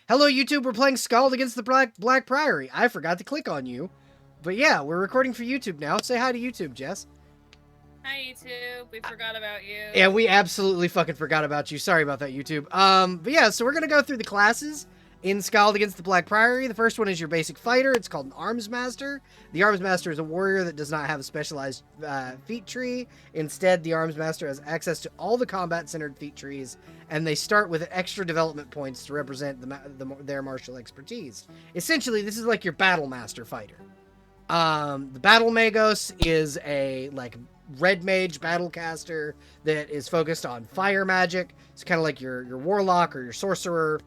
Hello, YouTube. We're playing Skald Against the Black Priory. I forgot to click on you. But yeah, we're recording for YouTube now. Say hi to YouTube, Jess. Hi, YouTube. We forgot about you. Yeah, we absolutely fucking forgot about you. Sorry about that, YouTube. But yeah, so we're gonna go through the classes in Skald Against the Black Priory. The first one is your basic fighter. It's called an Arms Master. The Arms Master is a warrior that does not have a specialized feat tree. Instead, the Arms Master has access to all the combat-centered feat trees, and they start with extra development points to represent their martial expertise. Essentially, this is like your Battle Master fighter. The Battle Magos is a red mage battlecaster that is focused on fire magic. It's kind of like your warlock or your sorcerer.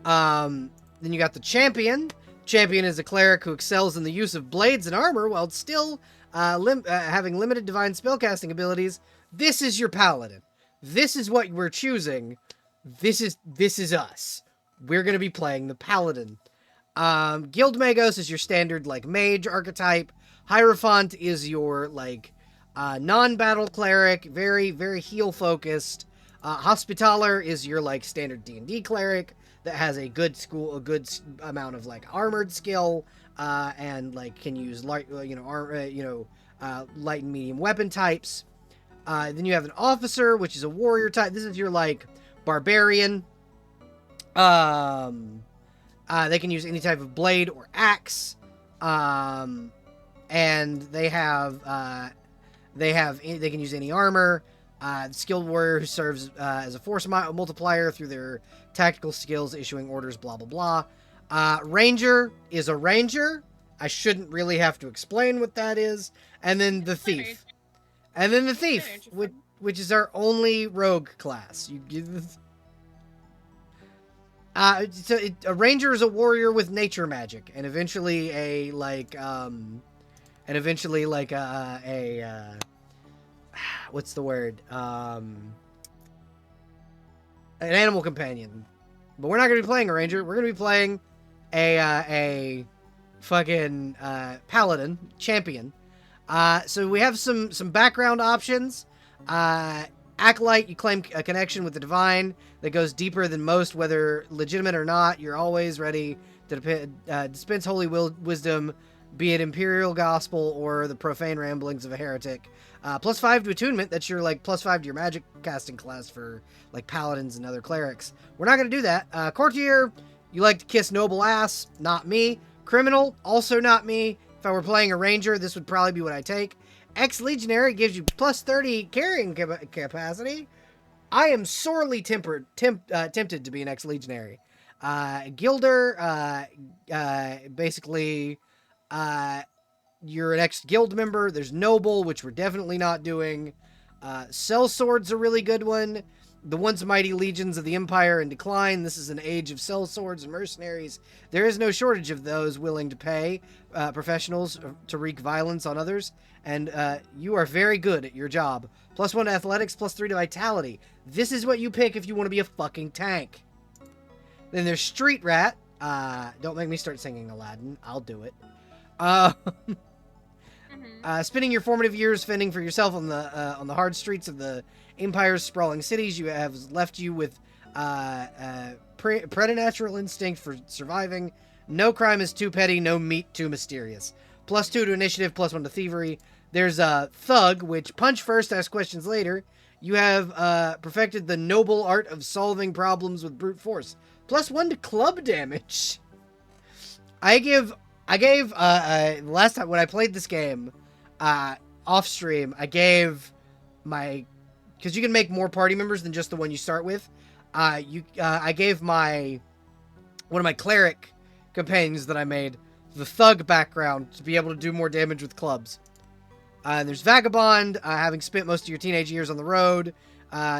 Then you got the champion. Champion is a cleric who excels in the use of blades and armor while still having limited divine spellcasting abilities. This is your paladin. This is what we're choosing. This is us. We're gonna be playing the paladin. Guild Magos is your standard mage archetype. Hierophant is your non-battle cleric, very very heal focused. Hospitaller is your standard D&D cleric that has a good amount of armored skill and can use light light and medium weapon types. Then you have an officer, which is a warrior type. This is your barbarian. They can use any type of blade or axe, and they can use any armor. Skilled warrior who serves as a force multiplier through their tactical skills, issuing orders, blah blah blah. Ranger is a ranger. I shouldn't really have to explain what that is. And then the thief, which is our only rogue class. You give. A ranger is a warrior with nature magic, and eventually what's the word? An animal companion. But we're not gonna be playing a ranger. We're gonna be playing a fucking paladin champion. So we have some background options. Acolyte, you claim a connection with the divine that goes deeper than most, whether legitimate or not. You're always ready to dispense holy wisdom, be it imperial gospel or the profane ramblings of a heretic. +5 to attunement, that's your +5 to your magic casting class for paladins and other clerics. We're not going to do that. Courtier, you like to kiss noble ass, not me. Criminal, also not me. If I were playing a ranger, this would probably be what I take. Ex-legionary gives you +30 carrying capacity. I am sorely tempted to be an ex-legionary. Guilder, basically, you're an ex-guild member. There's noble, which we're definitely not doing. Sellsword's a really good one. The once mighty legions of the Empire in decline. This is an age of sellswords and mercenaries. There is no shortage of those willing to pay professionals to wreak violence on others. And you are very good at your job. +1 to athletics, +3 to vitality. This is what you pick if you want to be a fucking tank. Then there's Street Rat. Don't make me start singing Aladdin. I'll do it. Spending your formative years fending for yourself on the hard streets of the Empire's sprawling cities, you have left you with preternatural instinct for surviving. No crime is too petty, no meat too mysterious. +2 to initiative, +1 to thievery. There's a thug, which punch first, ask questions later. You have perfected the noble art of solving problems with brute force. +1 to club damage. I gave last time when I played this game off stream, I gave my, because you can make more party members than just the one you start with. I gave one of my cleric companions that I made the thug background to be able to do more damage with clubs. There's Vagabond, having spent most of your teenage years on the road.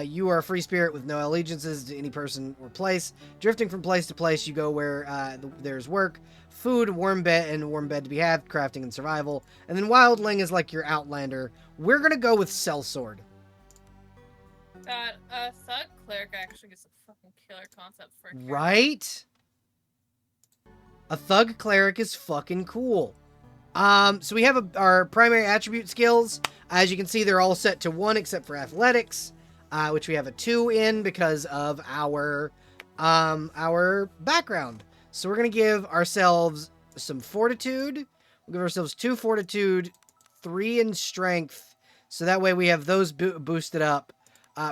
You are a free spirit with no allegiances to any person or place. Drifting from place to place, you go where there's work, food, warm bed to be had, crafting and survival. And then Wildling is like your outlander. We're gonna go with sellsword. That thug cleric actually gets a fucking killer concept for a character. Right? A thug cleric is fucking cool. So we have our primary attribute skills. As you can see, they're all set to 1 except for athletics, which we have a 2 in because of our our background. So we're going to give ourselves some fortitude. We'll give ourselves 2 fortitude, 3 in strength. So that way we have those boosted up.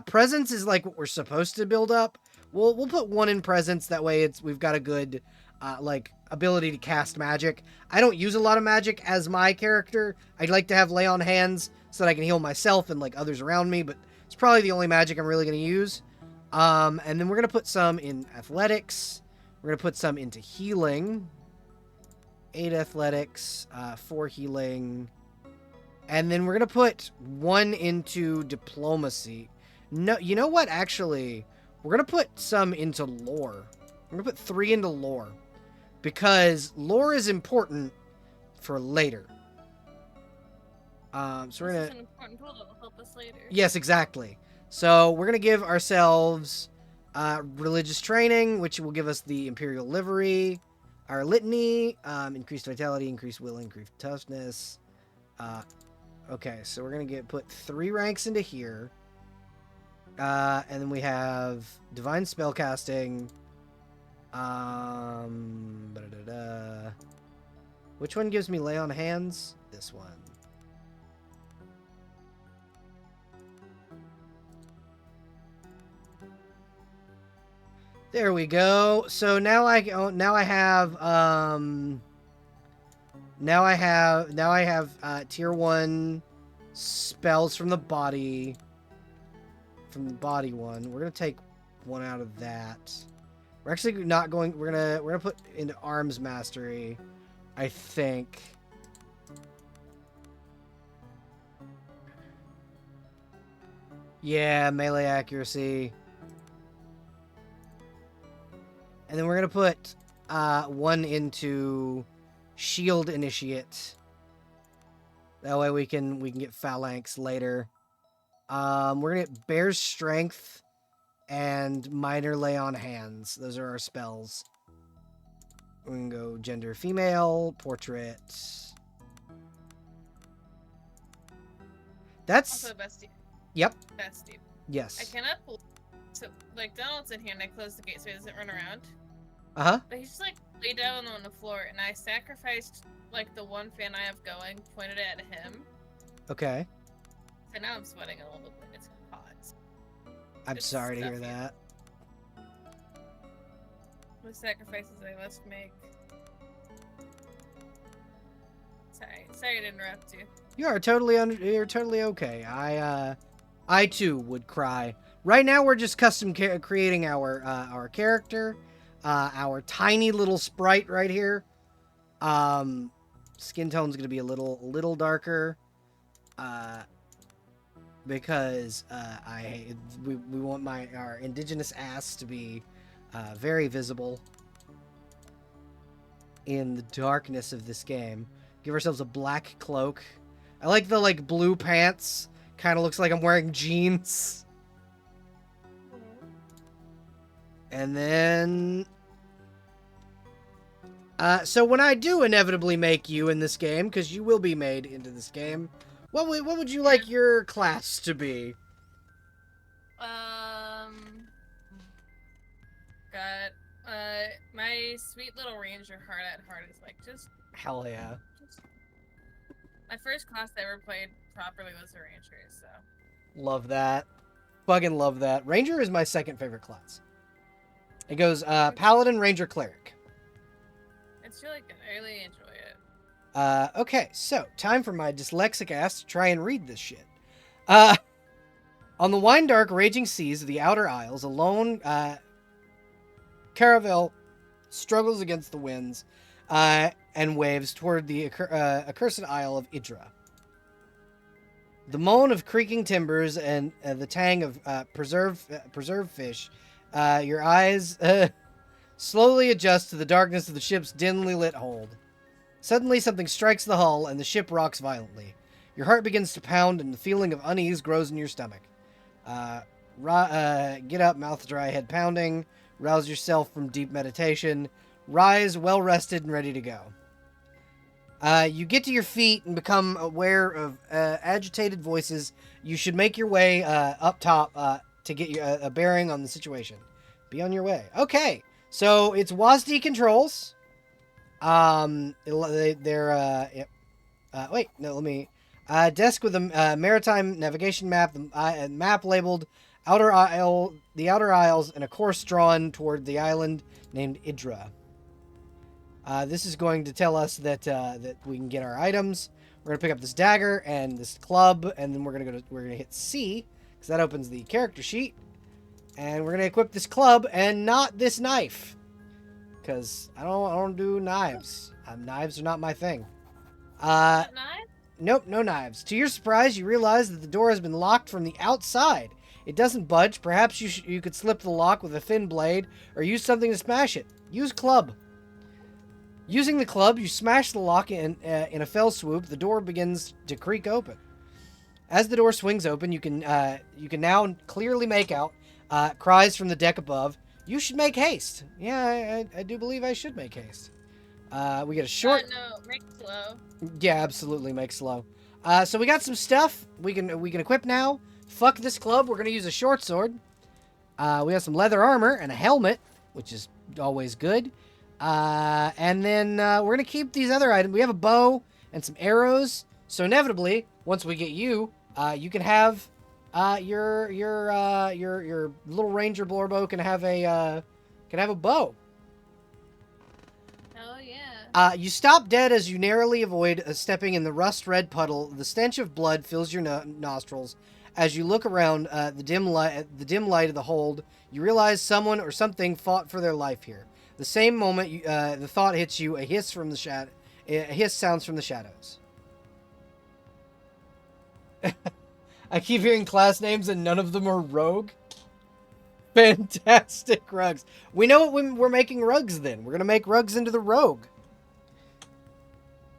Presence is like what we're supposed to build up. We'll put 1 in presence. That way we've got a good like ability to cast magic. I don't use a lot of magic as my character. I'd like to have lay on hands so that I can heal myself and like others around me, but it's probably the only magic I'm really going to use. And then we're going to put some in athletics. We're going to put some into healing. 8 athletics, 4 healing. And then we're going to put 1 into diplomacy. No, you know what? Actually, we're going to put some into lore. We're going to put 3 into lore. Because lore is important for later. So we're going to... an important tool that will help us later. Yes, exactly. So we're going to give ourselves religious training, which will give us the Imperial Livery, our litany, increased vitality, increased will, increased toughness. Okay, so we're going to put 3 ranks into here. And then we have divine spellcasting. Which one gives me lay on hands? This one. There we go. So now I have tier 1 spells from the body one. We're gonna take 1 out of that. We're actually not going. We're gonna put into arms mastery, I think. Yeah, melee accuracy. And then we're going to put 1 into shield initiate. That way we can get phalanx later. We're going to get bear's strength and minor lay on hands. Those are our spells. We're going to go gender female, portrait. That's... Also bestie. Yep. Bestie. Yes. I cannot pull... So, like, Donald's in here and I closed the gate so he doesn't run around. Uh-huh. But he's just, like, laid down on the floor and I sacrificed, like, the 1 fan I have going, pointed it at him. Okay. So now I'm sweating a little bit. It's hot. I'm sorry to hear that. The sacrifices I must make. Sorry to interrupt you. You're totally okay. I too would cry. Right now we're just custom creating our character, our tiny little sprite right here. Skin tone's gonna be a little darker, because we want our indigenous ass to be very visible in the darkness of this game. Give ourselves a black cloak. I like the blue pants. Kind of looks like I'm wearing jeans. And then... so when I do inevitably make you in this game, because you will be made into this game, what would you like your class to be? My sweet little ranger heart at heart is like just... Hell yeah. My first class I ever played properly was a ranger, so... Love that. Fucking love that. Ranger is my second favorite class. It goes, Paladin, Ranger, Cleric. It's really good. I really enjoy it. Okay, so, time for my dyslexic ass to try and read this shit. On the wine-dark, raging seas of the Outer Isles, a lone, caravel struggles against the winds, and waves toward the accursed Isle of Idra. The moan of creaking timbers and the tang of preserved fish, your eyes slowly adjust to the darkness of the ship's dimly lit hold. Suddenly, something strikes the hull, and the ship rocks violently. Your heart begins to pound, and the feeling of unease grows in your stomach. Get up, mouth dry, head pounding. Rouse yourself from deep meditation. Rise, well-rested and ready to go. You get to your feet and become aware of agitated voices. You should make your way up top to get a bearing on the situation. Be on your way. Okay, so it's WASD controls. They're wait, no, let me. Desk with a maritime navigation map, a map labeled Outer Isle, the Outer Isles, and a course drawn toward the island named Idra. This is going to tell us that that we can get our items. We're gonna pick up this dagger and this club, and then we're gonna hit C because that opens the character sheet, and we're gonna equip this club and not this knife because I don't do knives. Knives are not my thing. Knife? Nope, no knives. To your surprise, you realize that the door has been locked from the outside. It doesn't budge. Perhaps you could slip the lock with a thin blade or use something to smash it. Use club. Using the club, you smash the lock in a fell swoop. The door begins to creak open. As the door swings open, you can now clearly make out cries from the deck above. You should make haste. Yeah, I do believe I should make haste. We get a short. No, make slow. Yeah, absolutely, make slow. So we got some stuff we can equip now. Fuck this club. We're gonna use a short sword. We have some leather armor and a helmet, which is always good. And then we're gonna keep these other items. We have a bow and some arrows. So inevitably, once we get you, you can have your little ranger blorbo can have a bow. Oh yeah. You stop dead as you narrowly avoid stepping in the rust-red puddle. The stench of blood fills your nostrils. As you look around the dim light of the hold, you realize someone or something fought for their life here. The same moment the thought hits you, a hiss sounds from the shadows. I keep hearing class names and none of them are rogue. Fantastic rugs. We know what we're making rugs then. We're going to make rugs into the rogue.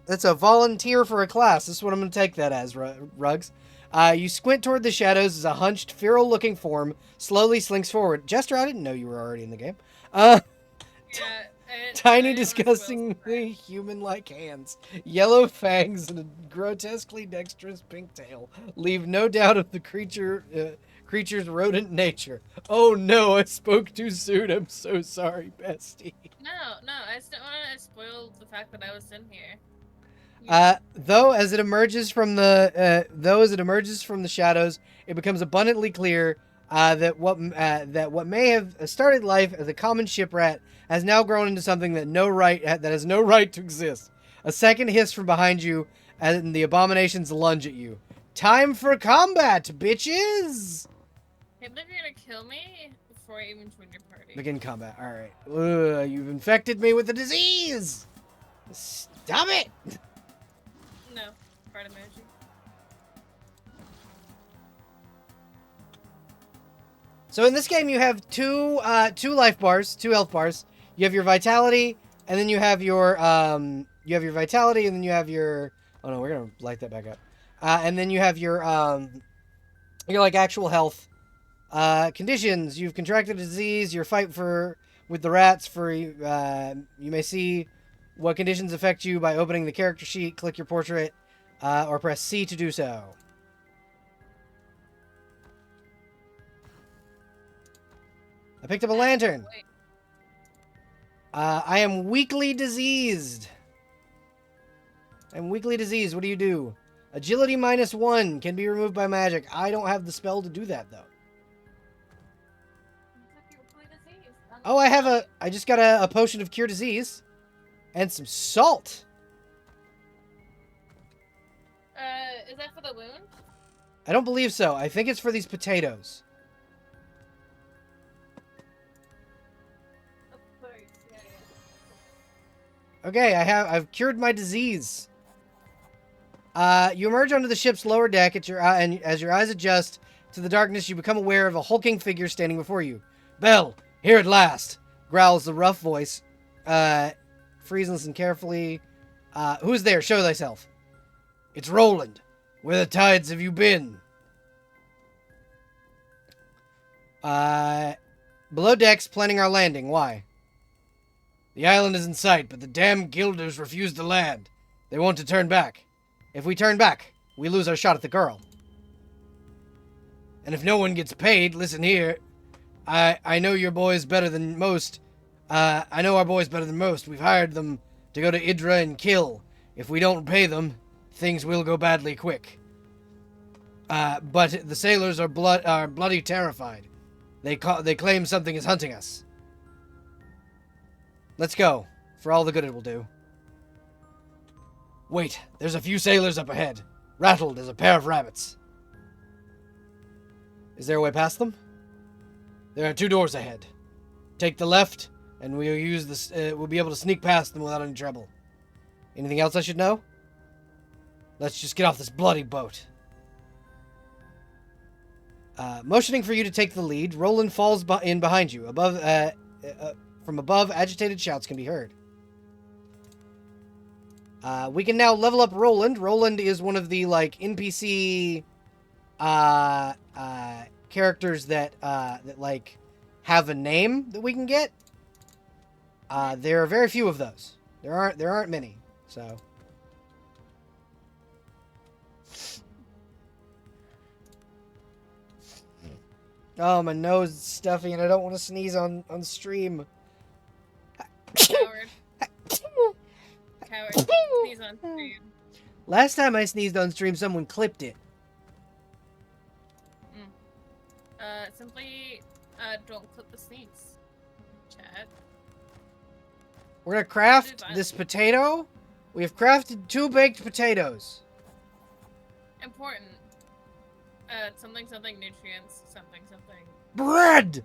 That's a volunteer for a class. This is what I'm going to take that as, rugs. You squint toward the shadows as a hunched, feral-looking form slowly slinks forward. Jester, I didn't know you were already in the game. Tiny, disgustingly human-like hands, yellow fangs, and a grotesquely dexterous pink tail leave no doubt of the creature's rodent nature. Oh no, I spoke too soon. I'm so sorry, bestie. No, I just don't want to spoil the fact that I was in here. Though as it emerges from the shadows, it becomes abundantly clear that what may have started life as a common shiprat has now grown into something that has no right to exist. A second hiss from behind you, and the abominations lunge at you. Time for combat, bitches! Hey, but if you're gonna kill me before I even join your party. Begin combat. All right. You've infected me with a disease. Stop it! No, part emoji. So in this game, you have two life bars, 2 health bars. You have your vitality, and then you have your vitality, and then you have your. Oh no, we're gonna light that back up. And then you have your like actual health conditions. You've contracted a disease. Your fight with the rats. You may see what conditions affect you by opening the character sheet. Click your portrait, or press C to do so. I picked up a lantern. I am weakly diseased. What do you do? Agility -1 can be removed by magic. I don't have the spell to do that, though. Oh, I just got a potion of cure disease. And some salt. Is that for the wound? I don't believe so. I think it's for these potatoes. Okay, I've cured my disease. You emerge onto the ship's lower deck and as your eyes adjust to the darkness, you become aware of a hulking figure standing before you. Belle, here at last, growls the rough voice. Freeze and listen carefully. Who's there? Show thyself. It's Roland. Where the tides have you been? Below decks, planning our landing. Why? The island is in sight, but the damn guilders refuse to land. They want to turn back. If we turn back, we lose our shot at the girl. And if no one gets paid, listen here. I know your boys better than most. I know our boys better than most. We've hired them to go to Idra and kill. If we don't pay them, things will go badly quick. But the sailors are bloody terrified. They claim something is hunting us. Let's go, for all the good it will do. Wait, there's a few sailors up ahead, rattled as a pair of rabbits. Is there a way past them? There are 2 doors ahead. Take the left, and we'll use this. We'll be able to sneak past them without any trouble. Anything else I should know? Let's just get off this bloody boat. Motioning for you to take the lead, Roland falls in behind you. From above, agitated shouts can be heard. We can now level up Roland. Roland is one of the, like, NPC characters that like, have a name that we can get. There are very few of those. There aren't many, so... Oh, my nose is stuffy and I don't want to sneeze on stream. Coward. Coward. Sneeze on stream. Last time I sneezed on stream, someone clipped it. Simply, don't clip the sneeze. Chat. We're gonna craft this potato. We have crafted 2 baked potatoes. Important. Something nutrients, something. Bread!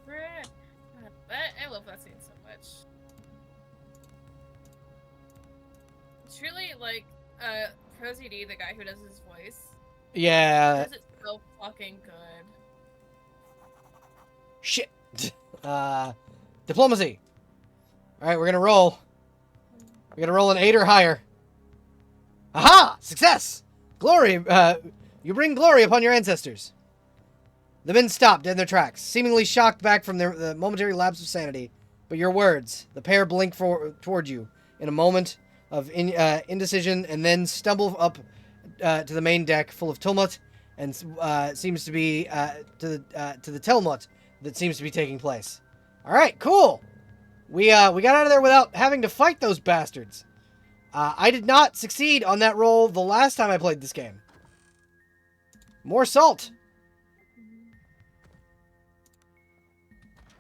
Bread! I love that scene so much. It's really like, Prosy D, the guy who does his voice. Yeah. Does it so fucking good. Shit. Diplomacy. Alright, we're gonna roll. We're gonna roll an 8 or higher. Aha! Success! Glory, you bring glory upon your ancestors. The men stopped dead in their tracks, seemingly shocked back from the momentary lapse of sanity. But your words, the pair blink toward you in a moment of indecision and then stumble up to the main deck full of tumult and seems to be to the tumult that seems to be taking place. All right, cool. We got out of there without having to fight those bastards. I did not succeed on that roll the last time I played this game. More salt.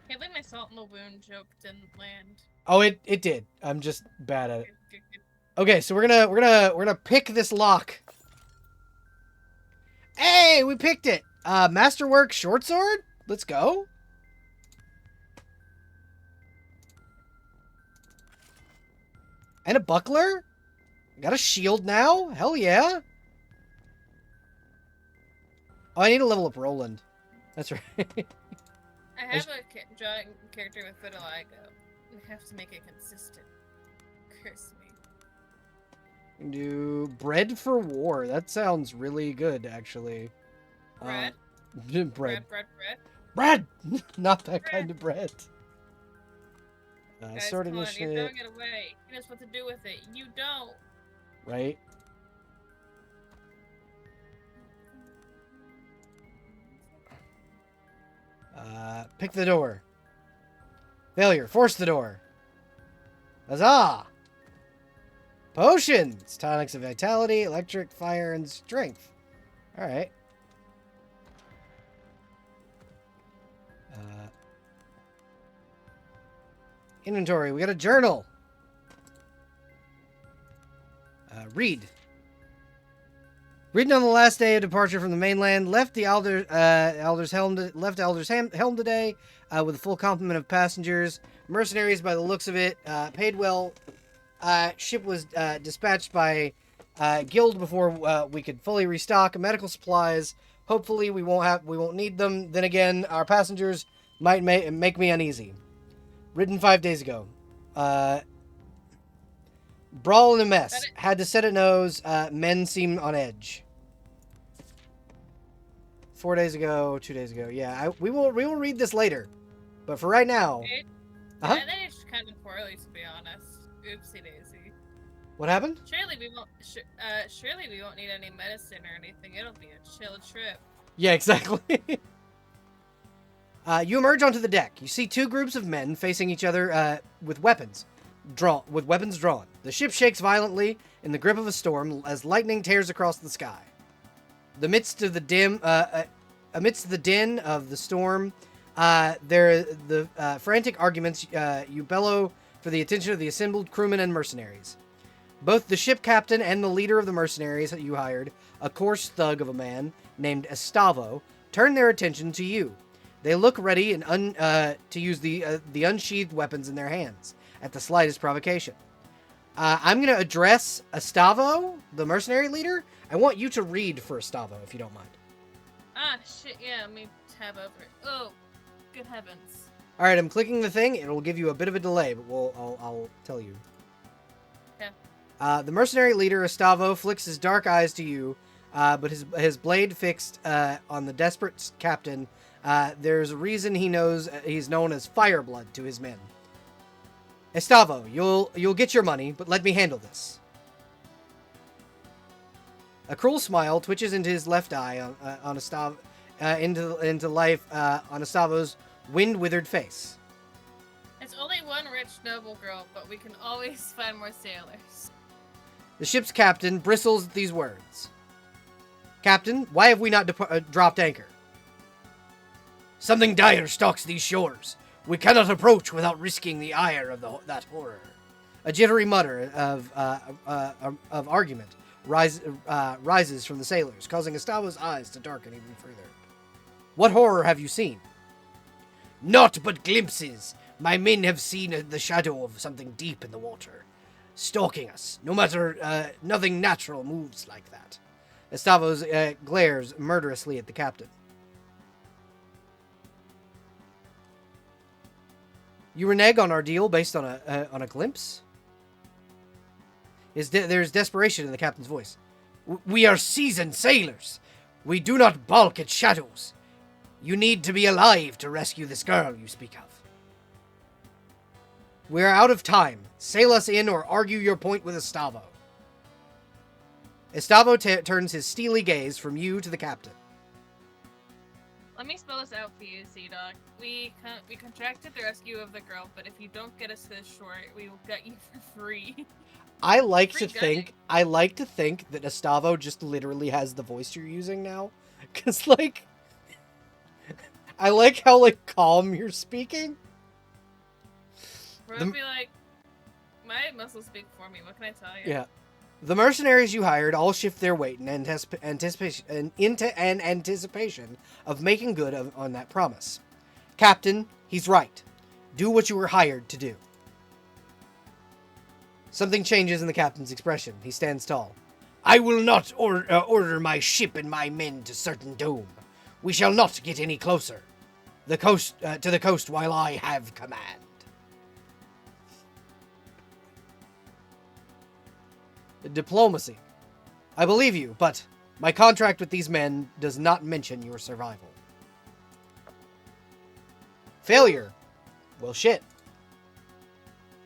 Can't believe my salt in the wound joke didn't land. Oh, it did. I'm just bad at it. Okay, so we're gonna pick this lock. Hey, we picked it. Masterwork short sword. Let's go. And a buckler. Got a shield now. Hell yeah. Oh, I need to level up Roland. That's right. I have a drawing character with vitiligo. I have to make it consistent. Curse me. Do bread for war. That sounds really good, actually. Bread? Bread. Bread. Bread! Not that Bread. kind of bread. Guys, Sword come on, initiative. you're throwing it away. He knows what to do with it. You don't. Right? Pick the door. Failure. Force the door. Huzzah! Potions! Tonics of vitality, electric, fire, and strength. Alright. Inventory. We got a journal. Read. Reading on the last day of departure from the mainland, left Elder's Helm today with a full complement of passengers, mercenaries by the looks of it, paid well. Ship was dispatched by guild before we could fully restock medical supplies. Hopefully we won't need them. Then again, our passengers might make me uneasy. Written 5 days ago. Brawl in a mess. Had to set it nose. Men seem on edge. 4 days ago, 2 days ago. Yeah, we will read this later. But for right now... I think it's kind of poorly, to be honest. Oopsie daisy. What happened? Surely we won't need any medicine or anything. It'll be a chill trip. Yeah, exactly. You emerge onto the deck. You see two groups of men facing each other with weapons drawn. The ship shakes violently in the grip of a storm as lightning tears across the sky. Amidst the din of the storm, frantic arguments. You bellow for the attention of the assembled crewmen and mercenaries. Both the ship captain and the leader of the mercenaries that you hired, a coarse thug of a man named Estavo, turn their attention to you. They look ready and to use the unsheathed weapons in their hands at the slightest provocation. I'm going to address Estavo, the mercenary leader. I want you to read for Estavo, if you don't mind. Ah, shit, yeah, let me tab over it. Oh, good heavens. All right, I'm clicking the thing. It'll give you a bit of a delay, but I'll tell you. Yeah. The mercenary leader, Estavo, flicks his dark eyes to you, but his blade fixed on the desperate captain. There's a reason he's known as Fireblood to his men. Estavo, you'll get your money, but let me handle this. A cruel smile twitches into his left eye on Estavo, into life on Estavo's wind-withered face. It's only one rich noble girl, but we can always find more sailors. The ship's captain bristles at these words. Captain, why have we not dropped anchor? Something dire stalks these shores. We cannot approach without risking the ire of that horror. A jittery mutter of argument rises from the sailors, causing Estavo's eyes to darken even further. What horror have you seen? Naught but glimpses. My men have seen the shadow of something deep in the water, stalking us. No matter, nothing natural moves like that. Estavo glares murderously at the captain. You renege on our deal based on a glimpse? There's desperation in the captain's voice. We are seasoned sailors. We do not balk at shadows. You need to be alive to rescue this girl you speak of. We are out of time. Sail us in or argue your point with Estavo. Estavo turns his steely gaze from you to the captain. Let me spell this out for you, Sea Dog. We contracted the rescue of the girl, but if you don't get us to this shore, we will get you for free. I like to think that Estavo just literally has the voice you're using now. Cause like I like how like calm you're speaking. Bro, be like, my muscles speak for me. What can I tell you? Yeah. The mercenaries you hired all shift their weight in anticipation of making good on that promise. Captain, he's right. Do what you were hired to do. Something changes in the captain's expression. He stands tall. I will not order my ship and my men to certain doom. We shall not get any closer. To the coast while I have command. Diplomacy. I believe you, but my contract with these men does not mention your survival. Failure. Well, shit.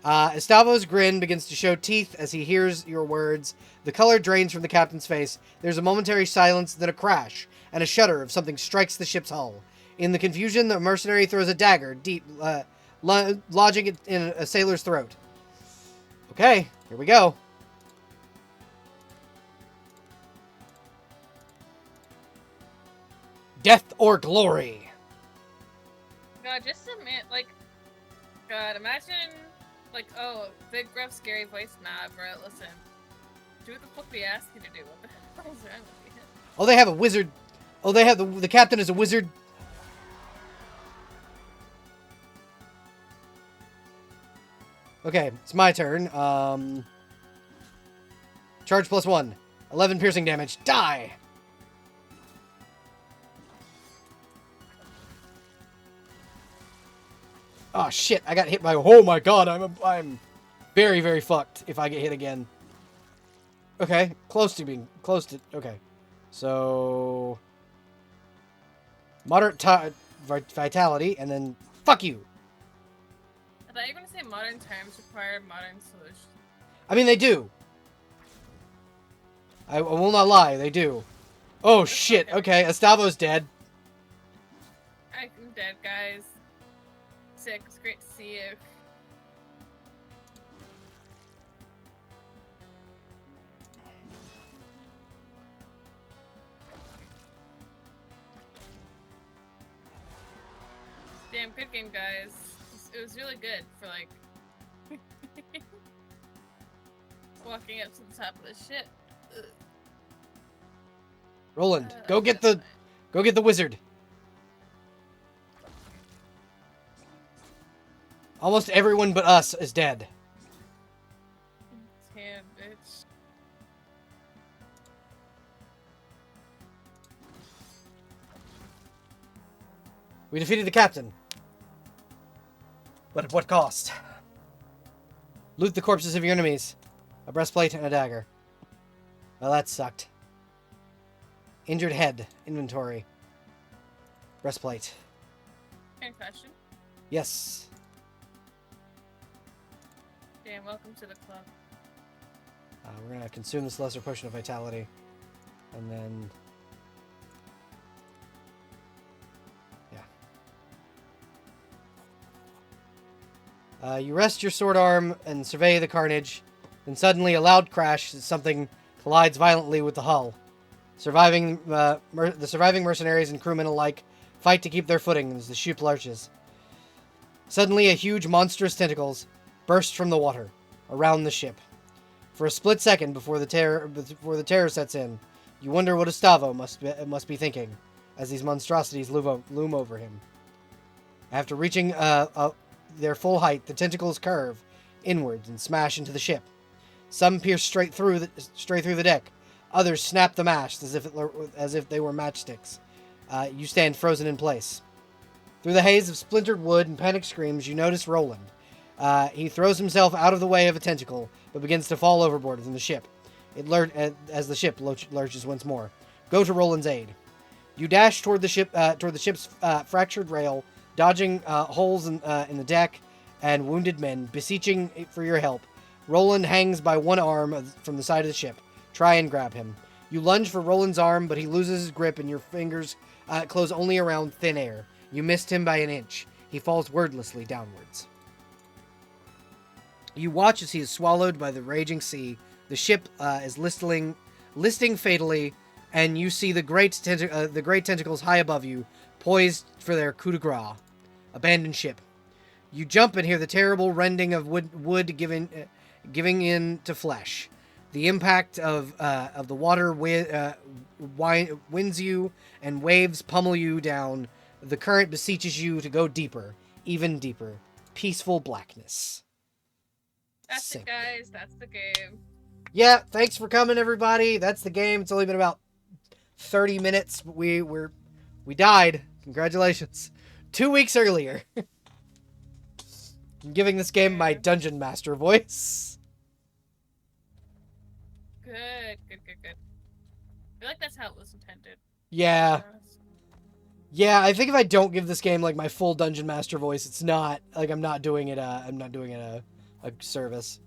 Estavo's grin begins to show teeth as he hears your words. The color drains from the captain's face. There's a momentary silence, then a crash, and a shudder of something strikes the ship's hull. In the confusion, the mercenary throws a dagger deep, lodging it in a sailor's throat. Okay, here we go. Death or glory. God, just admit, like, God, imagine, like, oh, big, rough, scary voice. Nah, bro, listen. Do what the fuck we ask you to do. What the hell is wrong with you? Oh, they have a wizard. Oh, they have the captain is a wizard. Okay, it's my turn. Charge +1. 11 piercing damage. Die! Oh shit, I got hit by... Oh my god, I'm very, very fucked if I get hit again. Okay, close to... Okay. So... Moderate vitality, and then... Fuck you! I thought you were going to say modern times require modern solutions. I mean, they do. I will not lie, they do. Oh shit, okay, Estavo's dead. I'm dead. dead, guys. Sick. It's great to see you. Damn, good game, guys. It was really good for, like, walking up to the top of the ship. Ugh. Roland, go get the wizard. Almost everyone but us is dead. Damn, bitch. We defeated the captain. But at what cost? Loot the corpses of your enemies. A breastplate and a dagger. Well, that sucked. Injured head. Inventory. Breastplate. Any question? Yes. Damn, welcome to the club. We're gonna consume this lesser potion of vitality. And then... you rest your sword arm and survey the carnage. Then suddenly a loud crash as something collides violently with the hull. The surviving mercenaries and crewmen alike fight to keep their footing as the ship lurches. Suddenly a huge monstrous tentacles burst from the water around the ship. For a split second before the terror sets in, you wonder what Gustavo must be thinking as these monstrosities loom over him. After reaching their full height, the tentacles curve inwards and smash into the ship. Some pierce straight through the deck. Others snap the masts as if they were matchsticks. You stand frozen in place. Through the haze of splintered wood and panic screams, you notice Roland. He throws himself out of the way of a tentacle, but begins to fall overboard in the ship. As the ship lurches once more. Go to Roland's aid. You dash toward the ship's fractured rail, dodging holes in the deck and wounded men, beseeching for your help. Roland hangs by one arm from the side of the ship. Try and grab him. You lunge for Roland's arm, but he loses his grip and your fingers close only around thin air. You missed him by an inch. He falls wordlessly downwards. You watch as he is swallowed by the raging sea. The ship is listing fatally, and you see the great tentacles high above you, poised for their coup de grace. Abandoned ship. You jump and hear the terrible rending of wood giving in to flesh. The impact of the water winds you, and waves pummel you down. The current beseeches you to go deeper, even deeper. Peaceful blackness. That's Sick. it, guys. That's the game. Yeah, thanks for coming, everybody. That's the game. It's only been about 30 minutes. But we died. Congratulations. 2 weeks earlier. I'm giving this game my Dungeon Master voice. Good. I feel like that's how it was intended. Yeah. Yeah, I think if I don't give this game like my full Dungeon Master voice, it's not like I'm not doing it a service.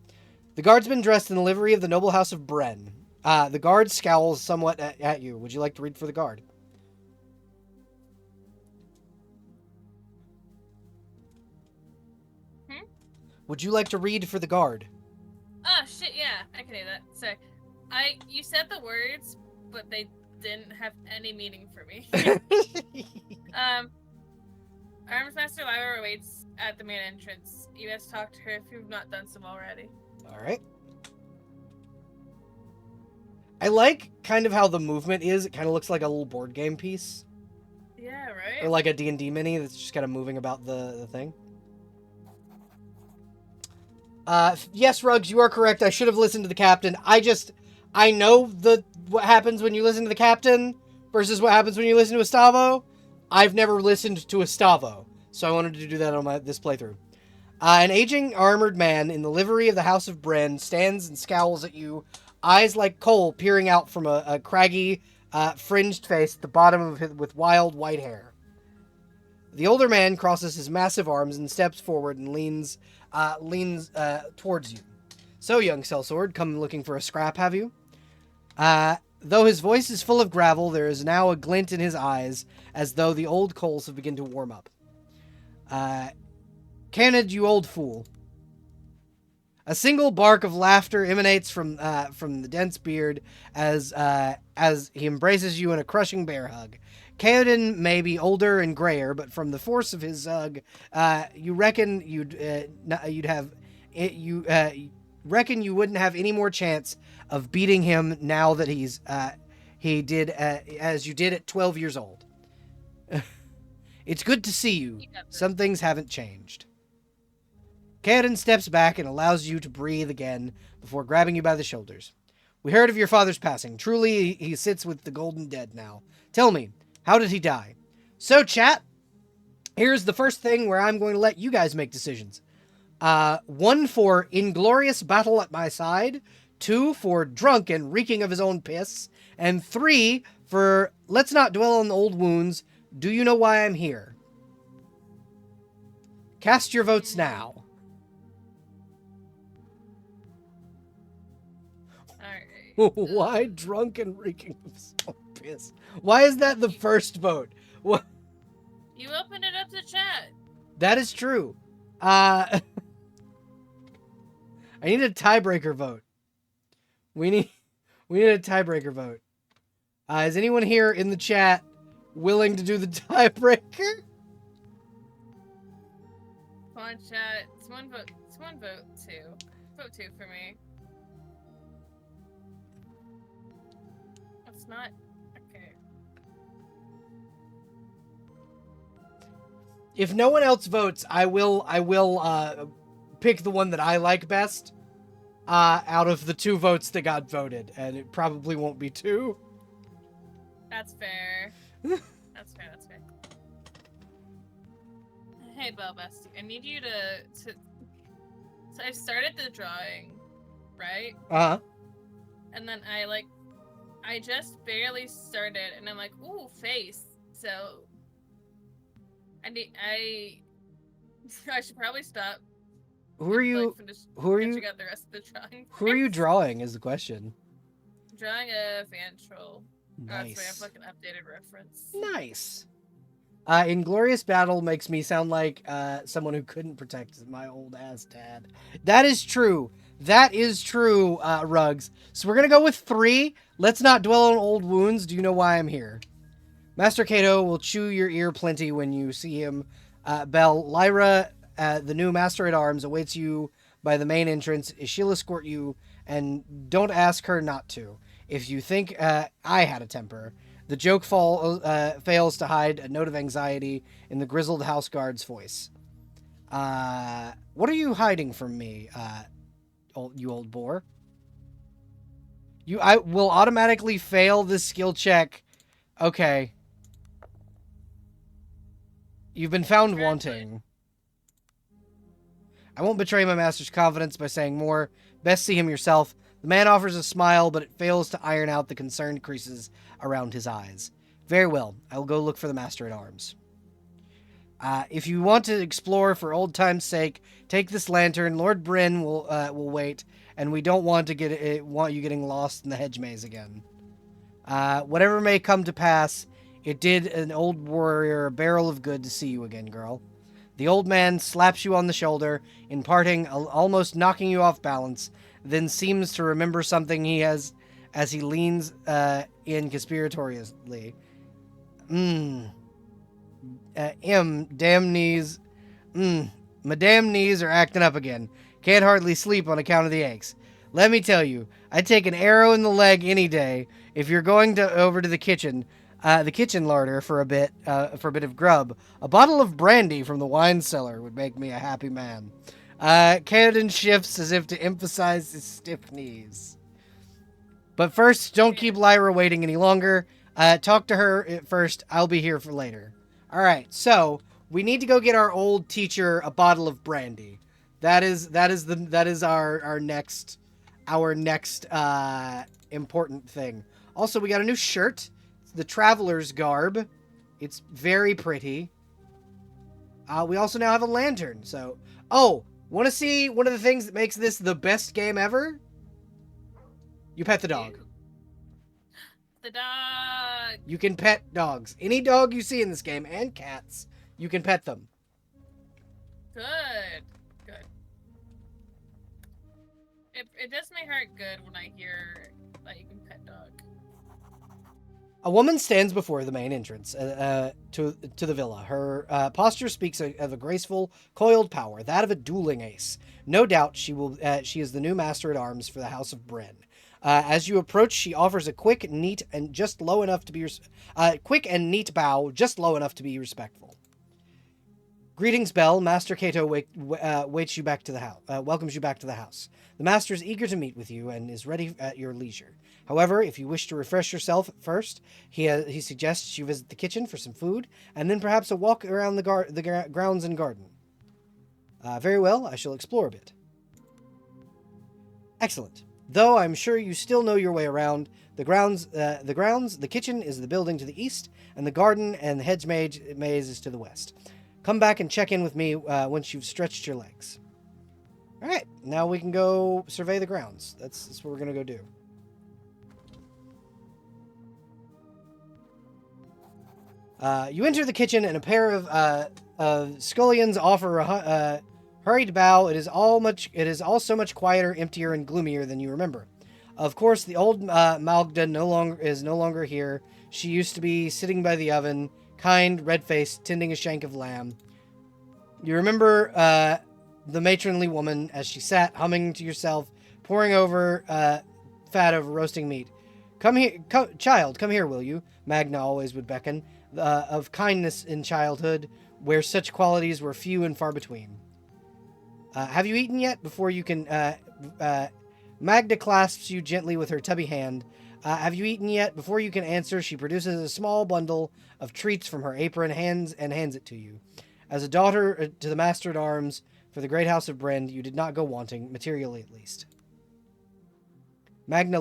The guardsman dressed in the livery of the noble house of Bren. The guard scowls somewhat at you. Would you like to read for the guard? Would you like to read for the guard? Oh shit, yeah, I can do that. So, you said the words, but they didn't have any meaning for me. Armsmaster Lyra waits at the main entrance. You guys talk to her if you've not done so already. All right. I like kind of how the movement is. It kind of looks like a little board game piece. Yeah, right? Or like a D&D mini that's just kind of moving about the thing. Yes, Ruggs, you are correct. I should have listened to the captain. I know what happens when you listen to the captain versus what happens when you listen to Gustavo. I've never listened to Gustavo, so I wanted to do that on this playthrough. An aging armored man in the livery of the House of Bren stands and scowls at you, eyes like coal peering out from a craggy, fringed face at the bottom of it with wild white hair. The older man crosses his massive arms and steps forward and leans towards you. So, young sellsword, come looking for a scrap, have you? Though his voice is full of gravel, there is now a glint in his eyes, as though the old coals have begun to warm up. Canid, you old fool. A single bark of laughter emanates from the dense beard as he embraces you in a crushing bear hug. Kaodin may be older and grayer, but from the force of his hug, you reckon reckon you wouldn't have any more chance of beating him now that he did as you did at 12 years old. It's good to see you. Some things haven't changed. Kaodin steps back and allows you to breathe again before grabbing you by the shoulders. We heard of your father's passing. Truly, he sits with the golden dead now. Tell me, how did he die? So, chat, here's the first thing where I'm going to let you guys make decisions. 1 for inglorious battle at my side, 2 for drunk and reeking of his own piss, and 3 for let's not dwell on the old wounds. Do you know why I'm here? Cast your votes now. Why drunk and reeking of his own piss? Why is that the first vote? What? You opened it up to chat. That is true. I need a tiebreaker vote. We need a tiebreaker vote. Is anyone here in the chat willing to do the tiebreaker? Come on, chat. It's one vote. It's one vote, 2. Vote 2 for me. It's not... Okay. If no one else votes, I will pick the one that I like best out of the 2 votes that got voted, and it probably won't be 2. That's fair. That's fair. Hey, Belle Bestie, I need you to... So I started the drawing, right? Uh-huh. And then I just barely started, and I'm like, ooh, face. So I should probably stop. Who are you? Who are you? Out the rest of the drawing. Who are you drawing? Is the question. I'm drawing a fan troll. Nice. Oh, that's my fucking updated reference. Nice. Inglorious battle makes me sound like someone who couldn't protect my old ass dad. That is true. That is true, Rugs. So we're gonna go with 3. Let's not dwell on old wounds. Do you know why I'm here? Master Cato will chew your ear plenty when you see him. Belle, Lyra, the new Master at Arms, awaits you by the main entrance. She'll escort you, and don't ask her not to. If you think I had a temper. The joke fails to hide a note of anxiety in the grizzled house guard's voice. What are you hiding from me, you old boar? I will automatically fail this skill check. Okay. You've been found wanting. I won't betray my master's confidence by saying more. Best see him yourself. The man offers a smile, but it fails to iron out the concerned creases around his eyes. Very well. I will go look for the Master at Arms. If you want to explore for old time's sake, take this lantern. Lord Bryn will wait, and we don't want you getting lost in the hedge maze again. Whatever may come to pass, it did an old warrior a barrel of good to see you again, girl. The old man slaps you on the shoulder, in parting, almost knocking you off balance, then seems to remember something he has as he leans in conspiratoriously. Damn knees. My damn knees are acting up again. Can't hardly sleep on account of the aches. Let me tell you, I'd take an arrow in the leg any day. If you're going over to the kitchen larder for a bit of grub, a bottle of brandy from the wine cellar would make me a happy man. Kaodin shifts as if to emphasize his stiff knees. But first, don't keep Lyra waiting any longer. Talk to her first. I'll be here for later. All right, so we need to go get our old teacher a bottle of brandy. That is our next important thing. Also, we got a new shirt. It's the Traveler's Garb. It's very pretty. We also now have a lantern. So, want to see one of the things that makes this the best game ever? You pet the dog. The dog. You can pet dogs. Any dog you see in this game, and cats, you can pet them. Good. Good. It does my heart good when I hear that you can pet dog. A woman stands before the main entrance to the villa. Her posture speaks of a graceful, coiled power, that of a dueling ace. No doubt she is the new master at arms for the House of Bren. As you approach, she offers a quick, neat, and just low enough to be quick and neat bow, just low enough to be respectful. Greetings, Belle. Master Cato waits you back to the house. Welcomes you back to the house. The master is eager to meet with you and is ready at your leisure. However, if you wish to refresh yourself first, he suggests you visit the kitchen for some food, and then perhaps a walk around the grounds and garden. Very well, I shall explore a bit. Excellent. Though I'm sure you still know your way around, the kitchen is the building to the east, and the garden and the hedge maze is to the west. Come back and check in with me once you've stretched your legs. All right, now we can go survey the grounds. That's what we're going to go do. You enter the kitchen, and a pair of scullions offer a hurried bow. It is all so much quieter, emptier, and gloomier than you remember. Of course, the old Magda is no longer here. She used to be sitting by the oven, kind, red-faced, tending a shank of lamb. You remember the matronly woman as she sat, humming to herself, pouring over fat over roasting meat. Come here, child, come here, will you? Magna always would beckon, of kindness in childhood, where such qualities were few and far between. Have you eaten yet? Before you can... Magda clasps you gently with her tubby hand. Have you eaten yet? Before you can answer, she produces a small bundle of treats from her apron hands it to you. As a daughter to the master at arms for the great house of Brend, you did not go wanting, materially at least. Magda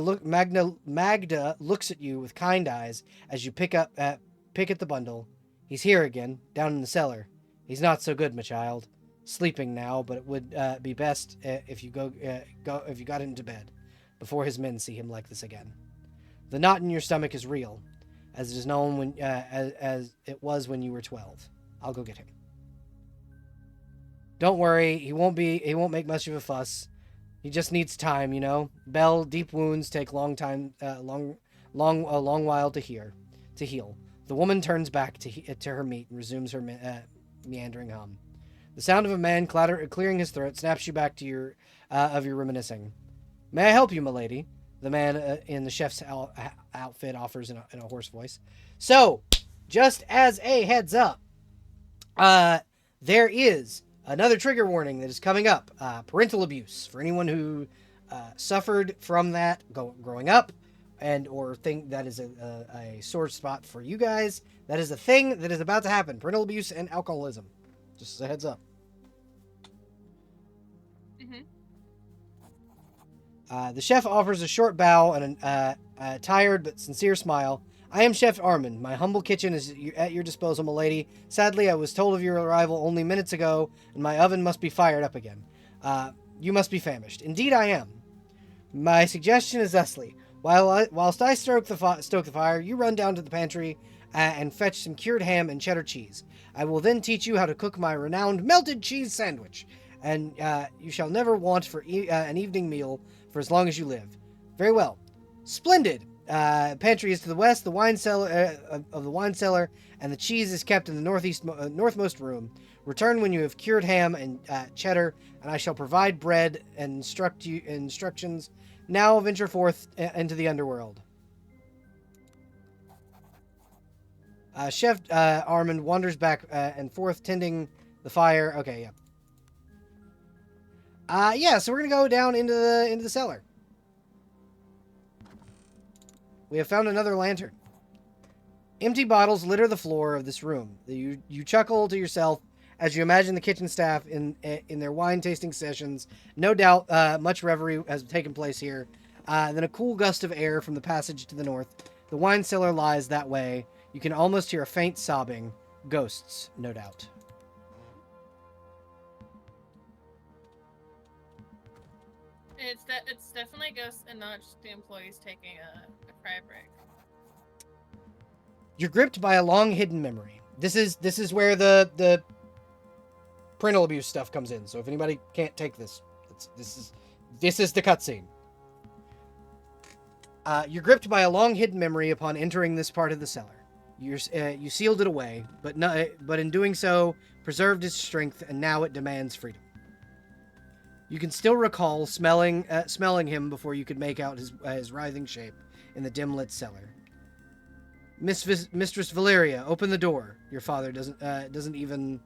looks at you with kind eyes as you pick at the bundle. He's here again, down in the cellar. He's not so good, my child. Sleeping now, but it would be best if you got into bed before his men see him like this again. The knot in your stomach is real, as it is known when as it was when you were 12. I'll go get him. Don't worry, he won't make much of a fuss. He just needs time, you know. Belle, deep wounds take a long while to heal. The woman turns back to her meat and resumes her meandering hum. The sound of a man clearing his throat snaps you back to your reminiscing. May I help you, milady? The man in the chef's outfit offers in a hoarse voice. So, just as a heads up, there is another trigger warning that is coming up. Parental abuse. For anyone who suffered from that growing up or think that is a sore spot for you guys, that is a thing that is about to happen. Parental abuse and alcoholism. Just as a heads up. The chef offers a short bow and a tired but sincere smile. I am Chef Armand. My humble kitchen is at your disposal, milady. Sadly, I was told of your arrival only minutes ago, and my oven must be fired up again. You must be famished. Indeed, I am. My suggestion is thusly. Whilst I stoke the fire, you run down to the pantry and fetch some cured ham and cheddar cheese. I will then teach you how to cook my renowned melted cheese sandwich, and you shall never want for an evening meal for as long as you live. Very well. Splendid. Pantry is to the west, the wine cellar of the wine cellar, and the cheese is kept in the northmost room. Return when you have cured ham and cheddar, and I shall provide bread and instructions. Now venture forth into the underworld. Chef Armand wanders back and forth, tending the fire. Okay, yeah. So we're gonna go down into the cellar. We have found another lantern. Empty bottles litter the floor of this room. You chuckle to yourself as you imagine the kitchen staff in their wine tasting sessions. No doubt, much revelry has taken place here. Then a cool gust of air from the passage to the north. The wine cellar lies that way. You can almost hear a faint sobbing. Ghosts, no doubt. It's definitely ghosts and not just the employees taking a cry break. You're gripped by a long hidden memory. This is where the parental abuse stuff comes in. So if anybody can't take this, this is the cutscene. You're gripped by a long hidden memory upon entering this part of the cellar. You sealed it away, but in doing so, preserved its strength, and now it demands freedom. You can still recall smelling him before you could make out his writhing shape in the dim-lit cellar. Mistress Valeria, open the door. Your father doesn't even.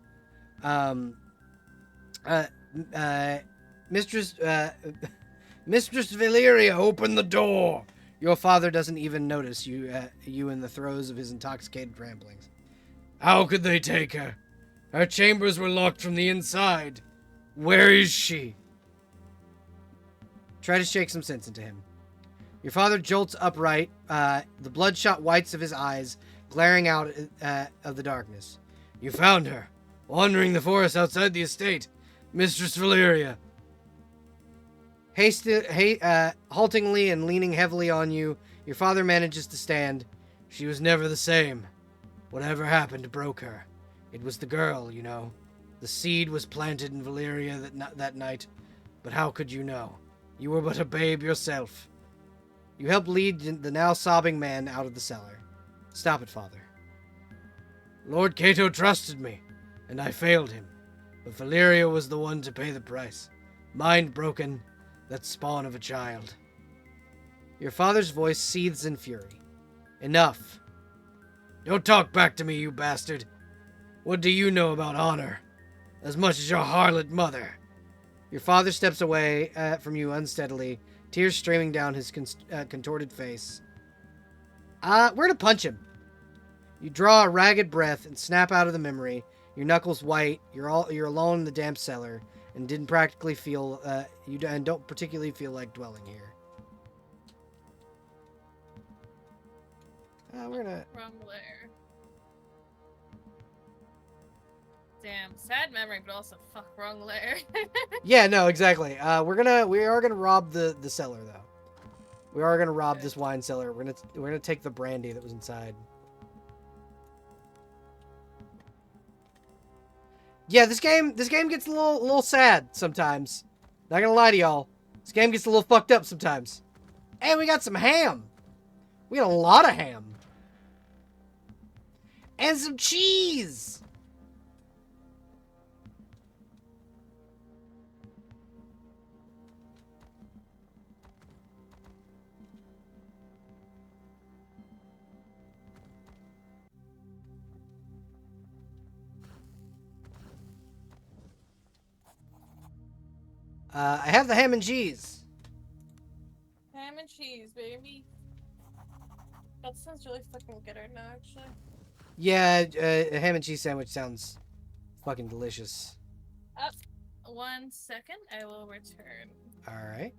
Mistress Valeria, open the door. Your father doesn't even notice you in the throes of his intoxicated ramblings. How could they take her? Her chambers were locked from the inside. Where is she? Try to shake some sense into him. Your father jolts upright, the bloodshot whites of his eyes glaring out of the darkness. You found her, wandering the forest outside the estate. Mistress Valeria. Haltingly and leaning heavily on you, your father manages to stand. She was never the same. Whatever happened broke her. It was the girl, you know. The seed was planted in Valeria that night. But how could you know? You were but a babe yourself. You helped lead the now sobbing man out of the cellar. Stop it, father. Lord Cato trusted me, and I failed him. But Valeria was the one to pay the price. Mind broken, that spawn of a child. Your father's voice seethes in fury. Enough. Don't talk back to me, you bastard. What do you know about honor? As much as your harlot mother. Your father steps away from you unsteadily, tears streaming down his contorted face. We're gonna punch him. You draw a ragged breath and snap out of the memory, your knuckles white, you're alone in the damp cellar, and don't particularly feel like dwelling here. We're gonna... Wrong layer. Damn, sad memory, but also fuck, wrong layer. Yeah, no, exactly. We are gonna rob the cellar though. We are gonna rob this wine cellar. We're gonna take the brandy that was inside. Yeah, this game gets a little sad sometimes. Not gonna lie to y'all. This game gets a little fucked up sometimes. And we got some ham. We got a lot of ham. And some cheese. I have the ham and cheese. Ham and cheese, baby. That sounds really fucking good right now, actually. Yeah, a ham and cheese sandwich sounds fucking delicious. Up. 1 second, I will return. Alright.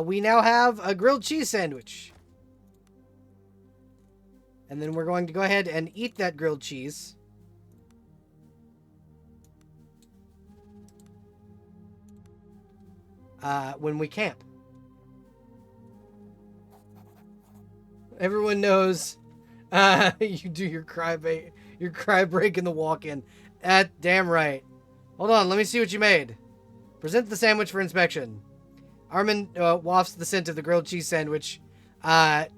We now have a grilled cheese sandwich. And then we're going to go ahead and eat that grilled cheese. When we camp. Everyone knows you do your cry break in the walk-in. Damn right. Hold on, let me see what you made. Present the sandwich for inspection. Armin wafts the scent of the grilled cheese sandwich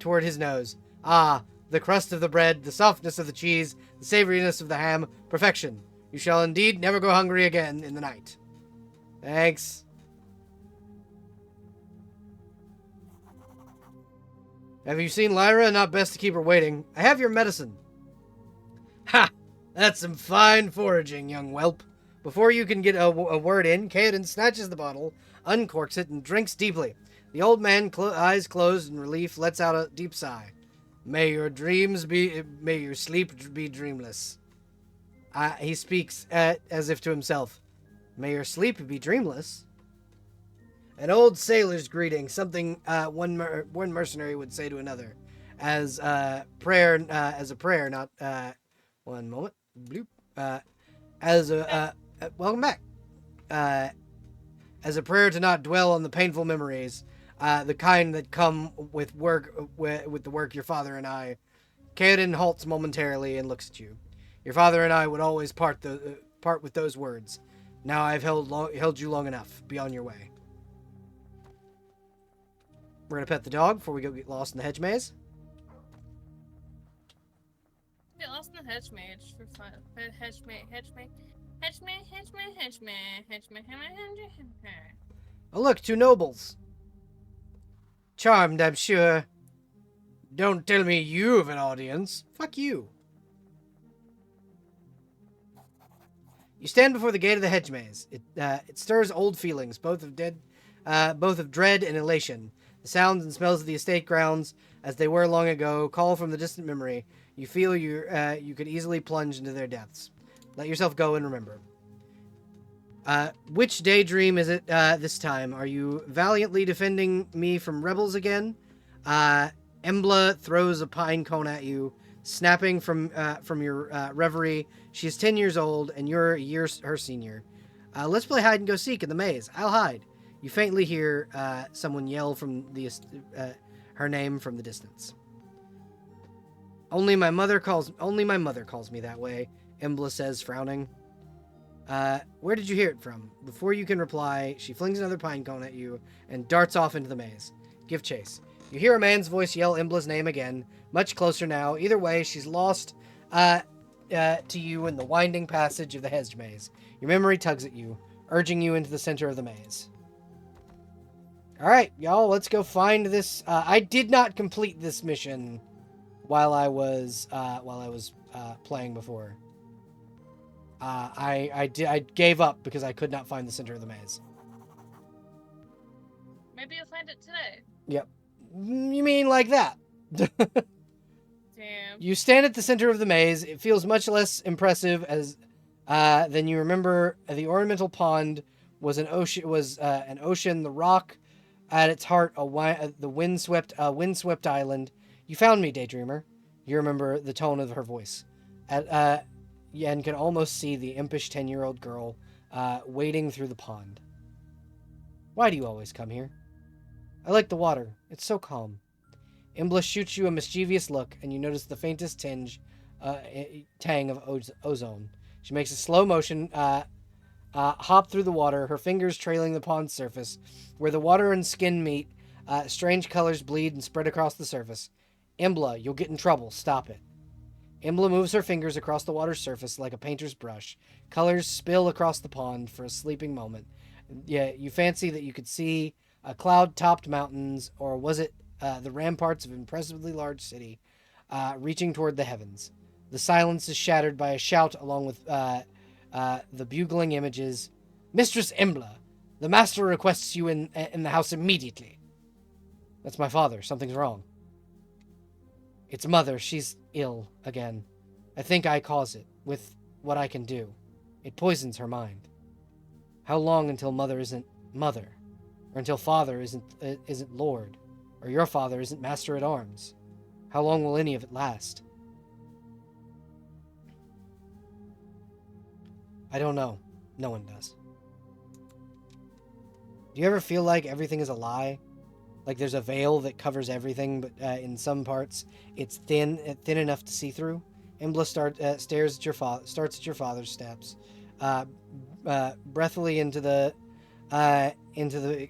toward his nose. The crust of the bread, the softness of the cheese, the savoriness of the ham, perfection. You shall indeed never go hungry again in the night. Thanks. Have you seen Lyra? Not best to keep her waiting. I have your medicine. Ha! That's some fine foraging, young whelp. Before you can get a word in, Kaeden snatches the bottle, uncorks it, and drinks deeply. The old man, eyes closed in relief, lets out a deep sigh. May your sleep be dreamless. He speaks as if to himself. May your sleep be dreamless. An old sailor's greeting, something one mercenary would say to another, as a prayer, not one moment. Bloop. Welcome back. As a prayer to not dwell on the painful memories. The kind that come with work with the work your father and I. Kaeden halts momentarily and looks at you. Your father and I would always part with those words. Now I've held you long enough. Be on your way. We're gonna pet the dog before we go get lost in the hedge maze. Get lost in the hedge maze for fun. Hedge maze. Oh look, two nobles. Charmed, I'm sure. Don't tell me you have an audience. Fuck you. You stand before the gate of the hedge maze. It stirs old feelings, both of dread and elation. The sounds and smells of the estate grounds, as they were long ago, call from the distant memory. You feel you could easily plunge into their depths. Let yourself go and remember. Which daydream is it this time? Are you valiantly defending me from rebels again? Embla throws a pine cone at you, snapping from your reverie. She is 10 years old, and you're a year her senior. Let's play hide and go seek in the maze. I'll hide. You faintly hear someone yell from her name from the distance. Only my mother calls me that way, Embla says, frowning. Where did you hear it from? Before you can reply, she flings another pine cone at you and darts off into the maze. Give chase. You hear a man's voice yell Embla's name again, much closer now. Either way, she's lost to you in the winding passage of the hedge maze. Your memory tugs at you, urging you into the center of the maze. All right, y'all, let's go find this. I did not complete this mission while I was playing before. I gave up because I could not find the center of the maze. Maybe you'll find it today. Yep. You mean like that? Damn. You stand at the center of the maze. It feels much less impressive as than you remember. The ornamental pond was an ocean. The rock at its heart, the windswept island. You found me, daydreamer. You remember the tone of her voice. And can almost see the impish 10-year-old girl wading through the pond. Why do you always come here? I like the water. It's so calm. Embla shoots you a mischievous look, and you notice the faintest tang of ozone. She makes a slow motion hop through the water, her fingers trailing the pond's surface. Where the water and skin meet, strange colors bleed and spread across the surface. Embla, you'll get in trouble. Stop it. Embla moves her fingers across the water's surface like a painter's brush. Colors spill across the pond for a sleeping moment. Yeah, you fancy that you could see cloud-topped mountains, or was it the ramparts of an impressively large city, reaching toward the heavens. The silence is shattered by a shout along with the bugling images. Mistress Embla, the master requests you in the house immediately. That's my father. Something's wrong. It's mother. She's ill again. I think I cause it with what I can do. It poisons her mind. How long until mother isn't mother? Or until father isn't lord? Or your father isn't master at arms? How long will any of it last? I don't know. No one does. Do you ever feel like everything is a lie? Like there's a veil that covers everything, but in some parts it's thin enough to see through? Embla stares at your father's steps, breathily into the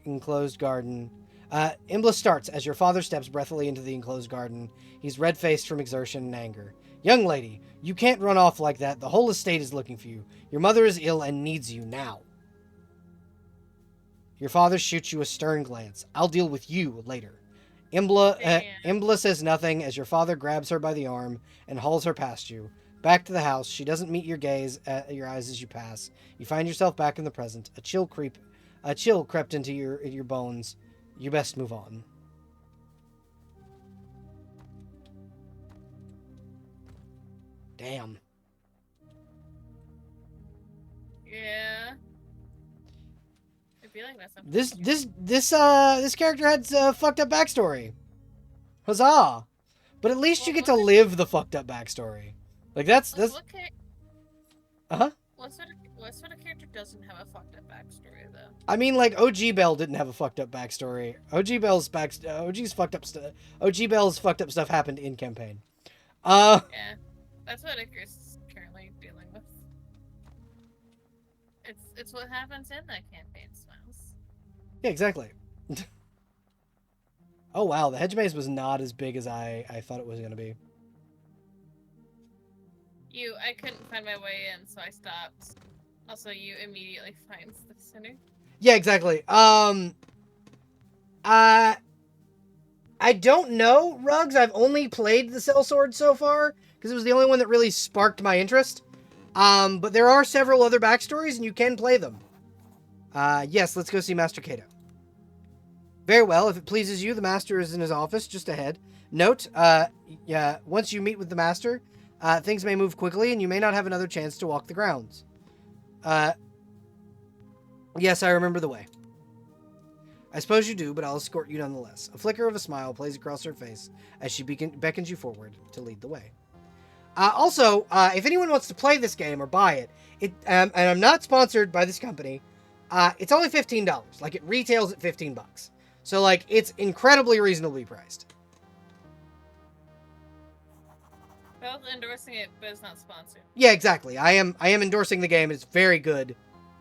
enclosed garden. Embla starts as your father steps breathily into the enclosed garden. He's red-faced from exertion and anger. Young lady, you can't run off like that. The whole estate is looking for you. Your mother is ill and needs you now. Your father shoots you a stern glance. I'll deal with you later. Embla says nothing as your father grabs her by the arm and hauls her past you. Back to the house. She doesn't meet your your eyes as you pass. You find yourself back in the present. A chill crept into your bones. You best move on. Damn. Yeah. I feel like that's something. This character had a fucked up backstory. Huzzah! But at least you get to live the fucked up backstory. Like that's. What What sort of character doesn't have a fucked up backstory, though? I mean, like, OG Belle didn't have a fucked up backstory. OG's fucked up stuff. OG Belle's fucked up stuff happened in campaign. Yeah, that's what Icarus is currently dealing with. It's what happens in that campaign, Smiles. Yeah, exactly. Oh wow, the hedge maze was not as big as I thought it was gonna be. I couldn't find my way in, so I stopped. Also, you immediately finds the center. Yeah, exactly. I don't know, Rugs. I've only played the sellsword so far because it was the only one that really sparked my interest. But there are several other backstories, and you can play them. Yes, let's go see Master Cato. Very well. If it pleases you, the master is in his office just ahead. Note, yeah, once you meet with the master, things may move quickly, and you may not have another chance to walk the grounds. Yes, I remember the way. I suppose you do, but I'll escort you nonetheless. A flicker of a smile plays across her face as she beckons you forward to lead the way. Also, if anyone wants to play this game or buy it, and I'm not sponsored by this company, it's only $15. Like, it retails at $15. So, like, it's incredibly reasonably priced. Belle's endorsing it, but it's not sponsored. Yeah, exactly. I am endorsing the game. It's very good.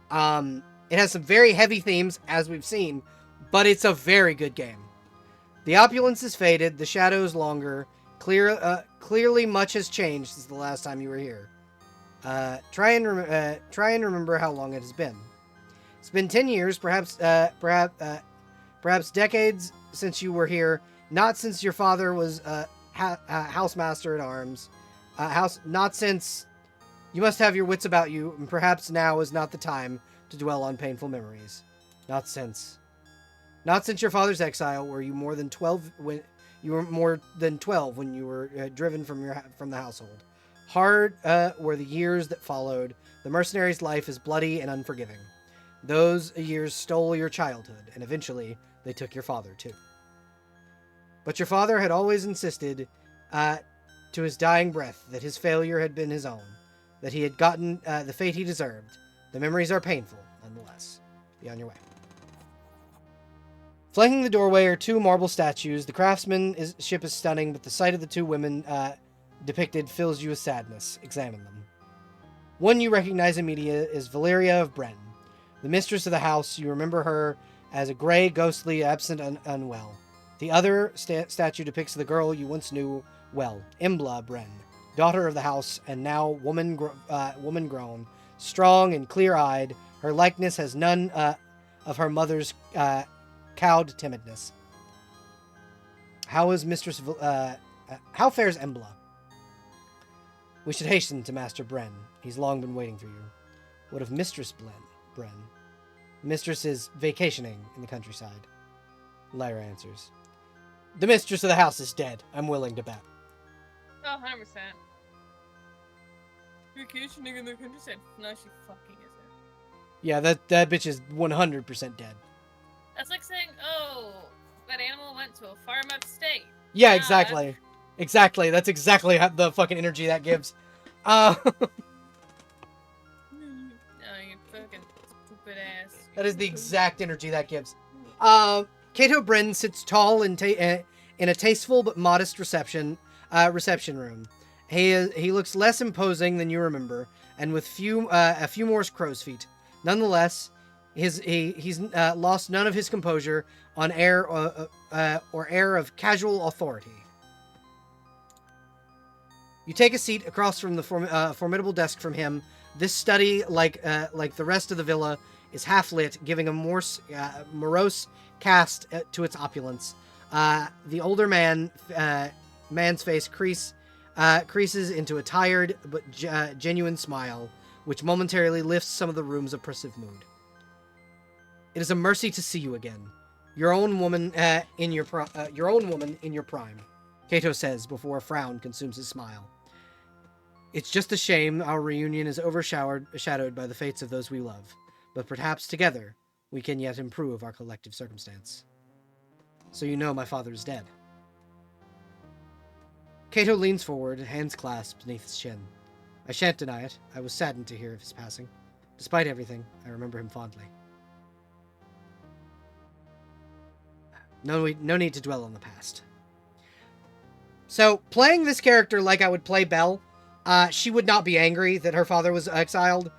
It has some very heavy themes, as we've seen, but it's a very good game. The opulence is faded, the shadows longer. Clearly much has changed since the last time you were here. Try and remember how long it has been. It's been 10 years, perhaps decades since you were here. Not since your father was housemaster at arms. Not since you must have your wits about you, and perhaps now is not the time to dwell on painful memories. Not since your father's exile were you more than 12 when you were more than 12 when you were driven from the household. Hard were the years that followed. The mercenary's life is bloody and unforgiving. Those years stole your childhood, and eventually they took your father too. But your father had always insisted to his dying breath that his failure had been his own, that he had gotten the fate he deserved. The memories are painful, nonetheless. Be on your way. Flanking the doorway are two marble statues. The craftsman's ship is stunning, but the sight of the two women depicted fills you with sadness. Examine them. One you recognize immediately is Valeria of Bren, the mistress of the house. You remember her as a gray, ghostly, absent, unwell. The other statue depicts the girl you once knew well, Embla Bren, daughter of the house, and now woman grown, strong and clear-eyed. Her likeness has none of her mother's cowed timidness. How fares Embla? We should hasten to Master Bren. He's long been waiting for you. What of Mistress Bren? Mistress is vacationing in the countryside. Lyra answers. The mistress of the house is dead. I'm willing to bet. Oh, 100%. Vacationing in the countryside. No, she fucking isn't. Yeah, that bitch is 100% dead. That's like saying, oh, that animal went to a farm upstate. Yeah, exactly. Exactly. That's exactly the fucking energy that gives. Oh, you fucking stupid ass. That is the exact energy that gives. Cato Bren sits tall in a tasteful but modest reception room. He looks less imposing than you remember, and with a few more crow's feet. Nonetheless, he's lost none of his composure on air of casual authority. You take a seat across from the formidable desk from him. This study, like the rest of the villa, is half lit, giving a more morose cast to its opulence. The older man's face creases into a tired but genuine smile, which momentarily lifts some of the room's oppressive mood. It is a mercy to see you again, your own woman in your prime. Cato says before a frown consumes his smile. It's just a shame our reunion is overshadowed by the fates of those we love, but perhaps together we can yet improve our collective circumstance. So you know my father is dead. Cato leans forward, hands clasped beneath his chin. I shan't deny it. I was saddened to hear of his passing. Despite everything, I remember him fondly. No need to dwell on the past. So, playing this character like I would play Belle, she would not be angry that her father was exiled.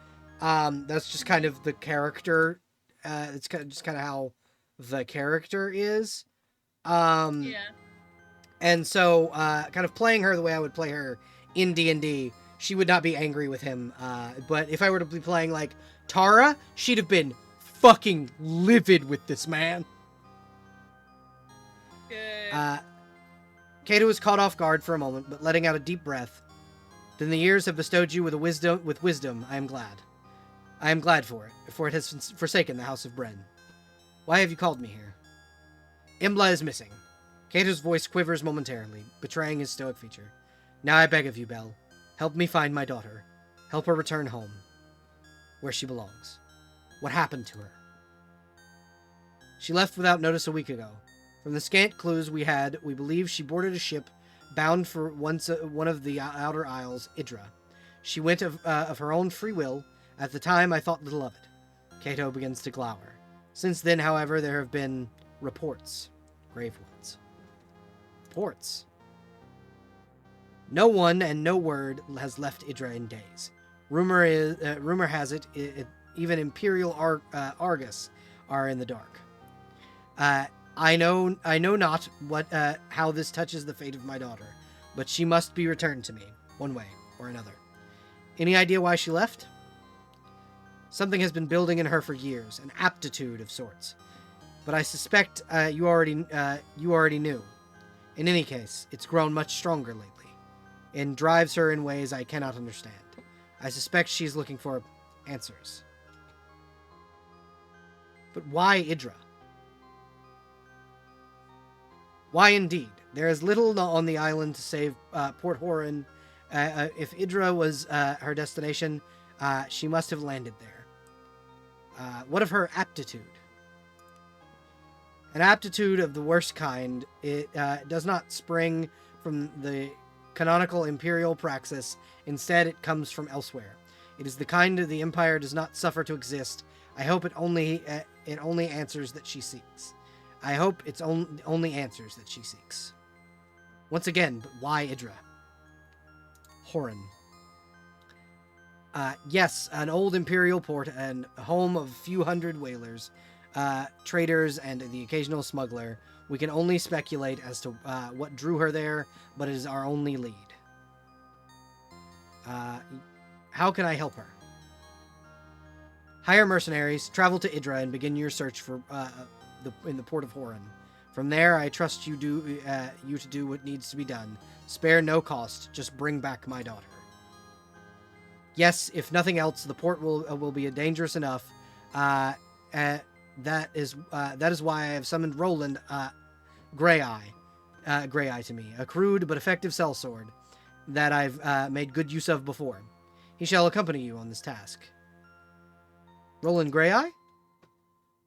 That's just kind of the character. It's just kind of how the character is. Yeah. And so, kind of playing her the way I would play her in D&D, she would not be angry with him. But if I were to be playing, like, Tara, she'd have been fucking livid with this man. Good. Cato was caught off guard for a moment, but letting out a deep breath. Then the years have bestowed you with wisdom. I am glad. I am glad for it has forsaken the house of Bren. Why have you called me here? Imbla is missing. Cato's voice quivers momentarily, betraying his stoic feature. Now I beg of you, Belle, help me find my daughter. Help her return home, where she belongs. What happened to her? She left without notice a week ago. From the scant clues we had, we believe she boarded a ship bound for one of the outer isles, Idra. She went of her own free will. At the time, I thought little of it. Cato begins to glower. Since then, however, there have been reports. Grave ones. Reports. No one and no word has left Idra in days. Rumor has it, even Imperial Argus are in the dark. I know not how this touches the fate of my daughter, but she must be returned to me, one way or another. Any idea why she left? Something has been building in her for years, an aptitude of sorts. But I suspect you already knew. In any case, it's grown much stronger lately, and drives her in ways I cannot understand. I suspect she's looking for answers. But why Idra? Why indeed? There is little on the island to save Port Horan. If Idra was her destination, she must have landed there. What of her aptitude? An aptitude of the worst kind. It does not spring from the canonical imperial praxis. Instead, it comes from elsewhere. It is the kind of the Empire does not suffer to exist. I hope it only answers that she seeks. I hope it's only answers that she seeks. Once again, but why Idra? Horan. Yes, an old imperial port and home of a few hundred whalers, traders, and the occasional smuggler. We can only speculate as to what drew her there, but it is our only lead. How can I help her? Hire mercenaries, travel to Idra, and begin your search for in the port of Horan. From there, I trust you to do what needs to be done. Spare no cost. Just bring back my daughter. Yes, if nothing else, the port will be dangerous enough. That is why I have summoned Roland Greyeye to me, a crude but effective sellsword that I've made good use of before. He shall accompany you on this task. Roland Greyeye?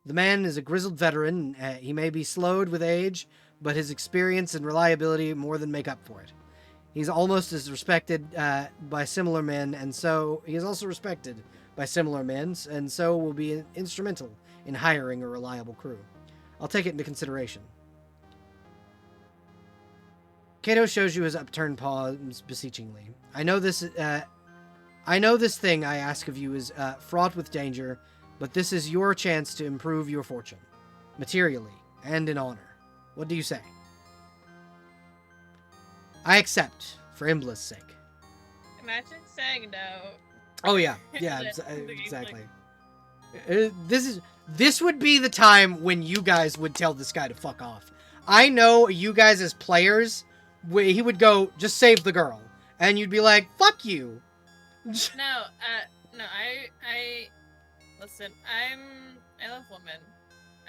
The man is a grizzled veteran. He may be slowed with age, but his experience and reliability more than make up for it. He's almost as respected by similar men, and so he is also respected by similar men, and so will be instrumental in hiring a reliable crew. I'll take it into consideration. Cato shows you his upturned palms beseechingly. I know this thing I ask of you is fraught with danger, but this is your chance to improve your fortune, materially and in honor. What do you say? I accept, for Imbla's sake. Imagine saying no. Oh yeah, exactly. This would be the time when you guys would tell this guy to fuck off. I know you guys as players, he would go, just save the girl, and you'd be like, fuck you. No, I listen. I love women.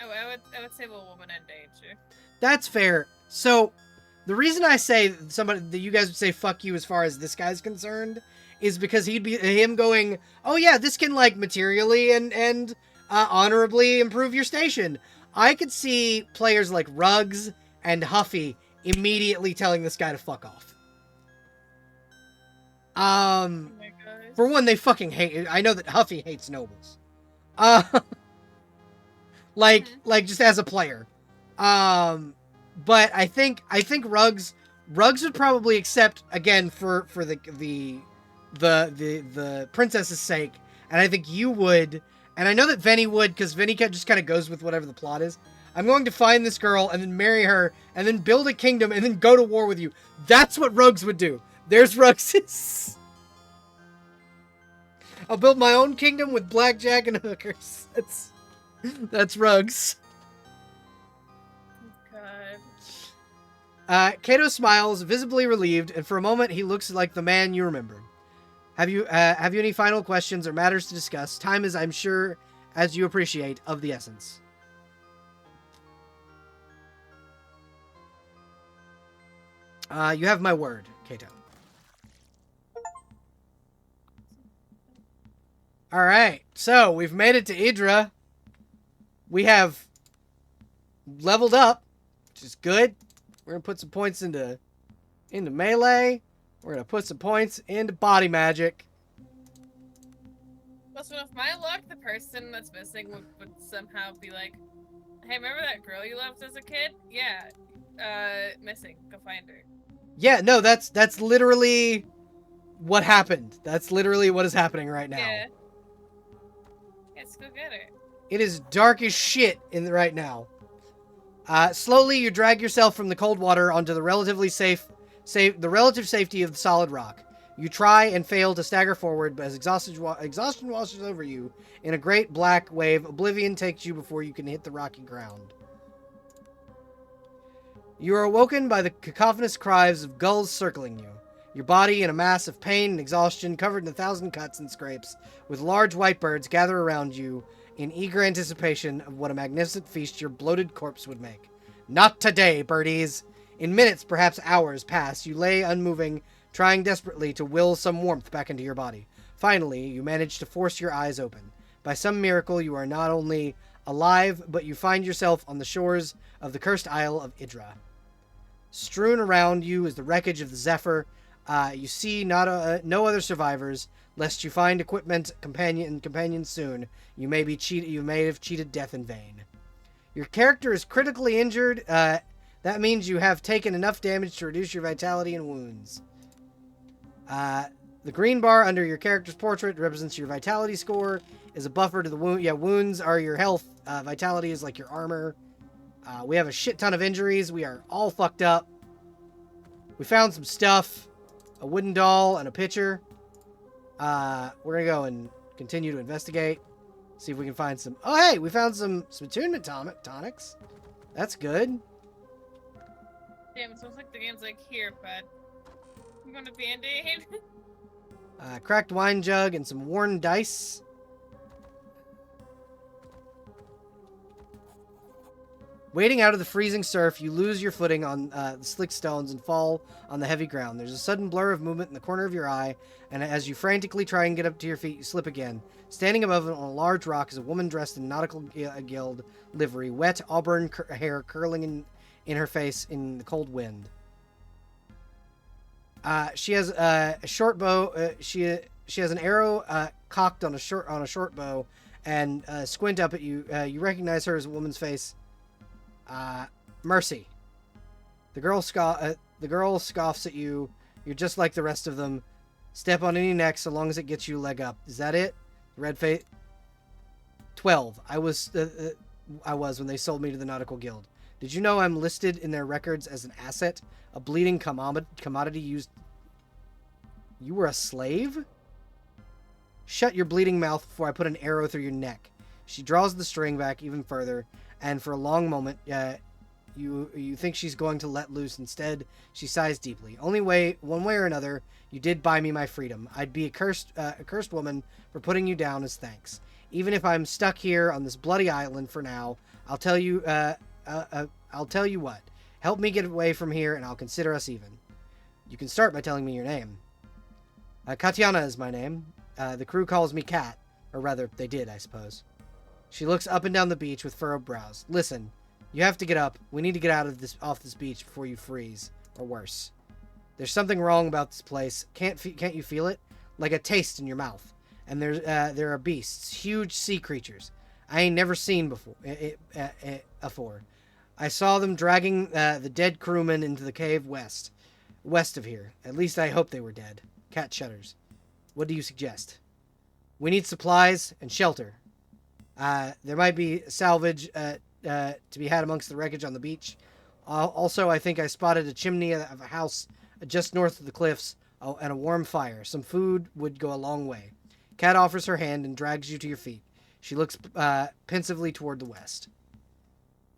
I would save a woman in danger. That's fair. So, the reason I say that you guys would say fuck you as far as this guy's concerned is because he'd be him going, oh yeah, this can like materially and honorably improve your station. I could see players like Ruggs and Huffy immediately telling this guy to fuck off. Oh my gosh. For one, they fucking hate. I know that Huffy hates nobles. Like just as a player. But I think Rugs would probably accept again for the princess's sake, and I think you would, and I know that Venny would, because Venny just kind of goes with whatever the plot is. I'm going to find this girl and then marry her and then build a kingdom and then go to war with you. That's what Rugs would do. There's Rugs. I'll build my own kingdom with blackjack and hookers. That's Rugs. God. Kato smiles, visibly relieved, and for a moment he looks like the man you remembered. Have you any final questions or matters to discuss? Time is, I'm sure, as you appreciate, of the essence. You have my word, Kato. Alright, so we've made it to Idra. We have leveled up, which is good. We're going to put some points into melee. We're going to put some points into body magic. Also, if my luck, the person that's missing would somehow be like, hey, remember that girl you loved as a kid? Yeah. Missing. Go find her. Yeah, no, that's literally what happened. That's literally what is happening right now. Yeah. Let's go get her. It is dark as shit right now. Slowly, you drag yourself from the cold water onto the relative safety of the solid rock. You try and fail to stagger forward, but as exhaustion washes over you in a great black wave, oblivion takes you before you can hit the rocky ground. You are awoken by the cacophonous cries of gulls circling you. Your body in a mass of pain and exhaustion, covered in 1,000 cuts and scrapes, with large white birds gather around you in eager anticipation of what a magnificent feast your bloated corpse would make. Not today, birdies! In minutes, perhaps hours, pass. You lay unmoving, trying desperately to will some warmth back into your body. Finally, you manage to force your eyes open. By some miracle, you are not only alive, but you find yourself on the shores of the cursed isle of Idra. Strewn around you is the wreckage of the Zypher. You see no other survivors, lest you find equipment companions soon. You may have cheated death in vain. Your character is critically injured. That means you have taken enough damage to reduce your vitality and wounds. The green bar under your character's portrait represents your vitality score. Is a buffer to the wound. Yeah, wounds are your health. Vitality is like your armor. We have a shit ton of injuries. We are all fucked up. We found some stuff. A wooden doll and a pitcher. We're gonna go and continue to investigate. See if we can find some... Oh, hey! We found some attunement tonics. That's good. Damn, it sounds like the game's like, here, bud. You want a band-aid? Cracked wine jug and some worn dice. Wading out of the freezing surf, you lose your footing on the slick stones and fall on the heavy ground. There's a sudden blur of movement in the corner of your eye, and as you frantically try and get up to your feet, you slip again. Standing above it on a large rock is a woman dressed in nautical guild livery, wet auburn hair curling in her face in the cold wind. She has a short bow. She has an arrow cocked on a short bow, and squint up at you. You recognize her as a woman's face. Mercy. The girl scoffs at you. You're just like the rest of them. Step on any neck so long as it gets you a leg up. Is that it? Red face. 12. I was when they sold me to the Nautical Guild. Did you know I'm listed in their records as an asset? A bleeding commodity used... You were a slave? Shut your bleeding mouth before I put an arrow through your neck. She draws the string back even further, and for a long moment, you think she's going to let loose. Instead, she sighs deeply. One way or another, you did buy me my freedom. I'd be a cursed woman for putting you down as thanks. Even if I'm stuck here on this bloody island for now, I'll tell you what. Help me get away from here, and I'll consider us even. You can start by telling me your name. Katiana is my name. The crew calls me Kat. Or rather, they did, I suppose. She looks up and down the beach with furrowed brows. Listen, you have to get up. We need to get off this beach before you freeze, or worse. There's something wrong about this place. Can't you feel it? like a taste in your mouth. And there are beasts, huge sea creatures I ain't never seen afore. I saw them dragging the dead crewmen into the cave west of here. At least I hope they were dead. Cat shudders. What do you suggest? We need supplies and shelter. There might be salvage to be had amongst the wreckage on the beach. Also, I think I spotted a chimney of a house just north of the cliffs and a warm fire. Some food would go a long way. Cat offers her hand and drags you to your feet. She looks pensively toward the west.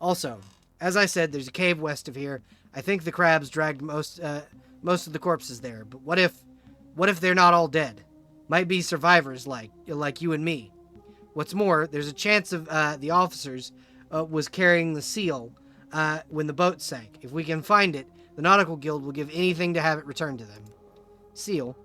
Also, as I said, there's a cave west of here. I think the crabs dragged most of the corpses there. But what if they're not all dead? Might be survivors like you and me. What's more, there's a chance of the officers was carrying the seal when the boat sank. If we can find it, the Nautical Guild will give anything to have it returned to them. Seal.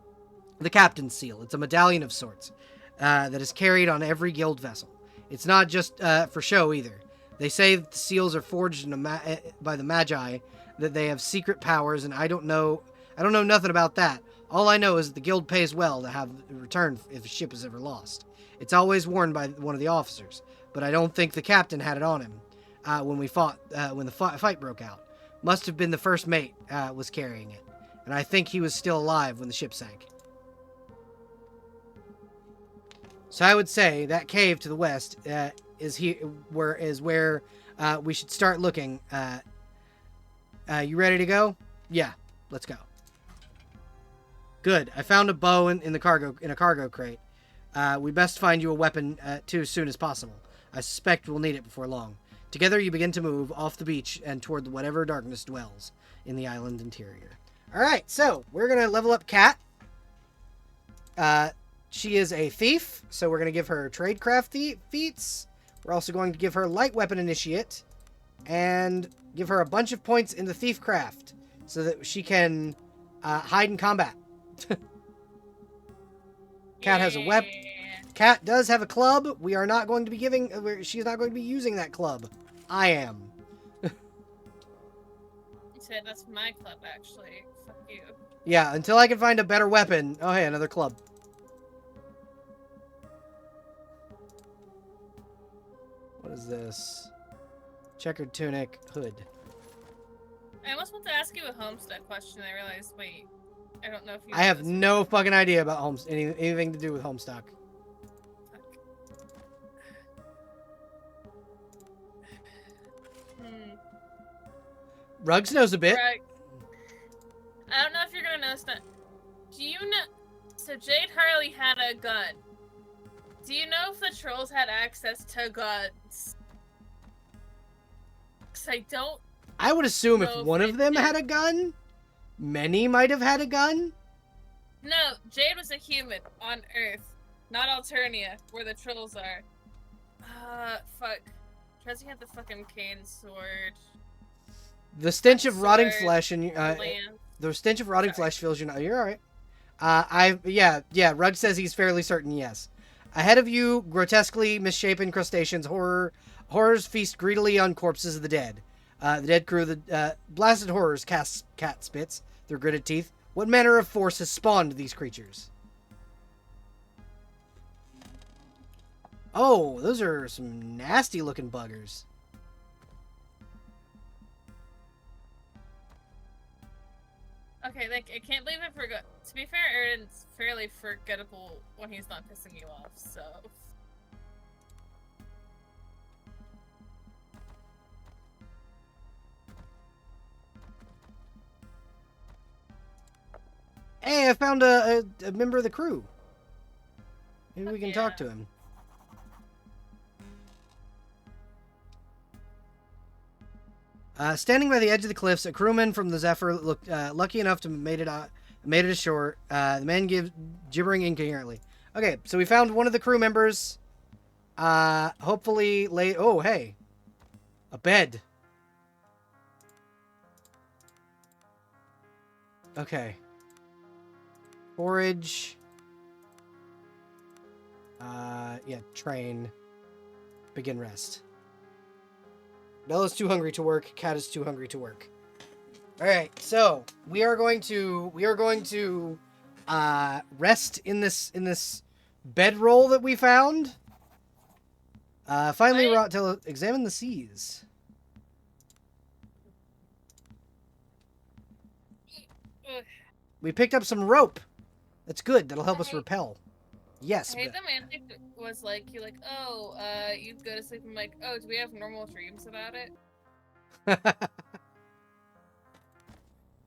The captain's seal. It's a medallion of sorts that is carried on every guild vessel. It's not just for show either. They say that the seals are forged by the Magi, that they have secret powers, and I don't know nothing about that. All I know is that the guild pays well to have a return if a ship is ever lost. It's always worn by one of the officers, but I don't think the captain had it on him when the fight broke out. Must have been the first mate was carrying it, and I think he was still alive when the ship sank. So I would say that cave to the west is where we should start looking. You ready to go? Yeah, let's go. Good. I found a bow in a cargo crate. We best find you a weapon too as soon as possible. I suspect we'll need it before long. Together you begin to move off the beach and toward whatever darkness dwells in the island interior. All right, so we're gonna level up Cat. She is a thief, so we're gonna give her tradecraft feats. We're also going to give her light weapon initiate and give her a bunch of points in the thiefcraft so that she can hide in combat. Cat has a weapon. Cat does have a club. We are not going to be she's not going to be using that club. I am. You said that's my club, actually. Fuck you. Yeah, until I can find a better weapon. Oh, hey, another club. What is this? Checkered tunic, hood. I almost want to ask you a homestead question. I realized, wait, I don't know if you. I have no fucking idea about anything to do with Homestuck. Ruggs knows a bit. Right. I don't know if you're gonna know stuff. Do you know? So Jade Harley had a gun. Do you know if the trolls had access to guns? 'Cause I don't. I would assume if one of them had a gun, many might have had a gun. No, Jade was a human on Earth, not Alternia, where the trolls are. Fuck. Trezzy had the fucking cane sword. The stench of rotting flesh and the stench of rotting flesh fills your. You're all right. Yeah. Rugg says he's fairly certain. Yes. Ahead of you, grotesquely misshapen crustaceans. Horrors feast greedily on corpses of the dead. The dead crew, the blasted horrors cast cat spits through gritted teeth. What manner of force has spawned these creatures? Oh, those are some nasty looking buggers. Okay, like, I can't believe I forgot. To be fair, Aaron's fairly forgettable when he's not pissing you off, so. Hey, I found a member of the crew. Maybe we can talk to him. Standing by the edge of the cliffs, a crewman from the Zypher looked lucky enough to made it ashore. The man gibbering incoherently. Okay, so we found one of the crew members. Hopefully late. Oh, hey, a bed. Okay. Forage. Yeah, train. Begin rest. Belle is too hungry to work. Cat is too hungry to work. All right, so we are going to rest in this bedroll that we found. Finally, examine the seas. Ugh. We picked up some rope. That's good. That'll help us repel. Yes. I hate the Mantic was like, you're like, oh, you go to sleep. I'm like, oh, do we have normal dreams about it?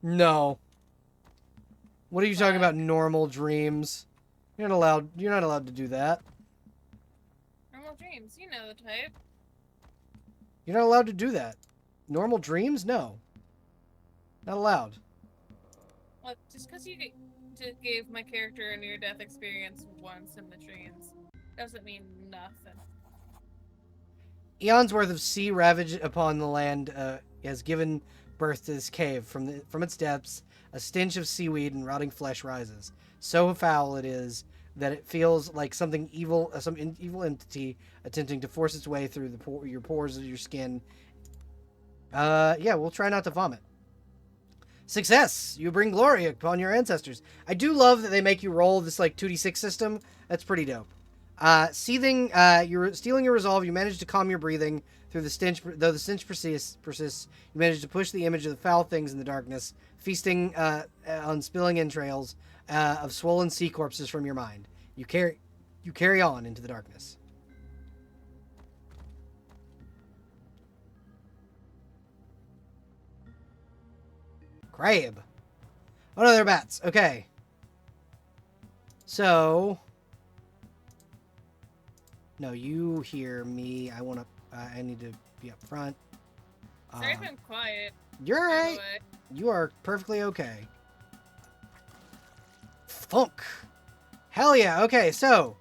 No. What are you talking about? Normal dreams? You're not allowed to do that. Normal dreams, you know the type. You're not allowed to do that. Normal dreams? No. Not allowed. Well, just because you gave my character a near-death experience once in the dreams doesn't mean nothing. Eons worth of sea ravage upon the land has given birth to this cave. From its depths, a stench of seaweed and rotting flesh rises. So foul it is that it feels like something evil, some evil entity attempting to force its way through your pores of your skin. Yeah, we'll try not to vomit. Success! You bring glory upon your ancestors. I do love that they make you roll this like 2d6 system. That's pretty dope. Stealing your resolve, you manage to calm your breathing through the stench. Though the stench persists, you manage to push the image of the foul things in the darkness, feasting on spilling entrails of swollen sea corpses from your mind. You carry on into the darkness. Crab. Oh no, they're bats. Okay. So. No, you hear me. I need to be up front. Sorry if I'm quiet. You're right. You are perfectly okay. Thunk. Hell yeah. Okay, so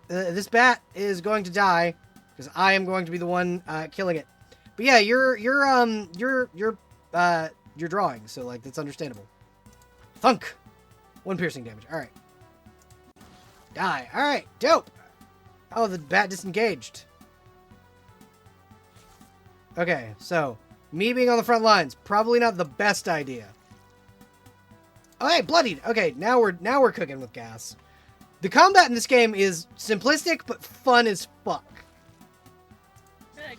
this bat is going to die because I am going to be the one killing it. But yeah, you're drawing, so like that's understandable. Thunk. 1 piercing damage. All right. Die. All right. Dope. Oh, the bat disengaged. Okay, so me being on the front lines, probably not the best idea. Oh, hey, bloodied. Okay, now we're cooking with gas. The combat in this game is simplistic but fun as fuck. Good.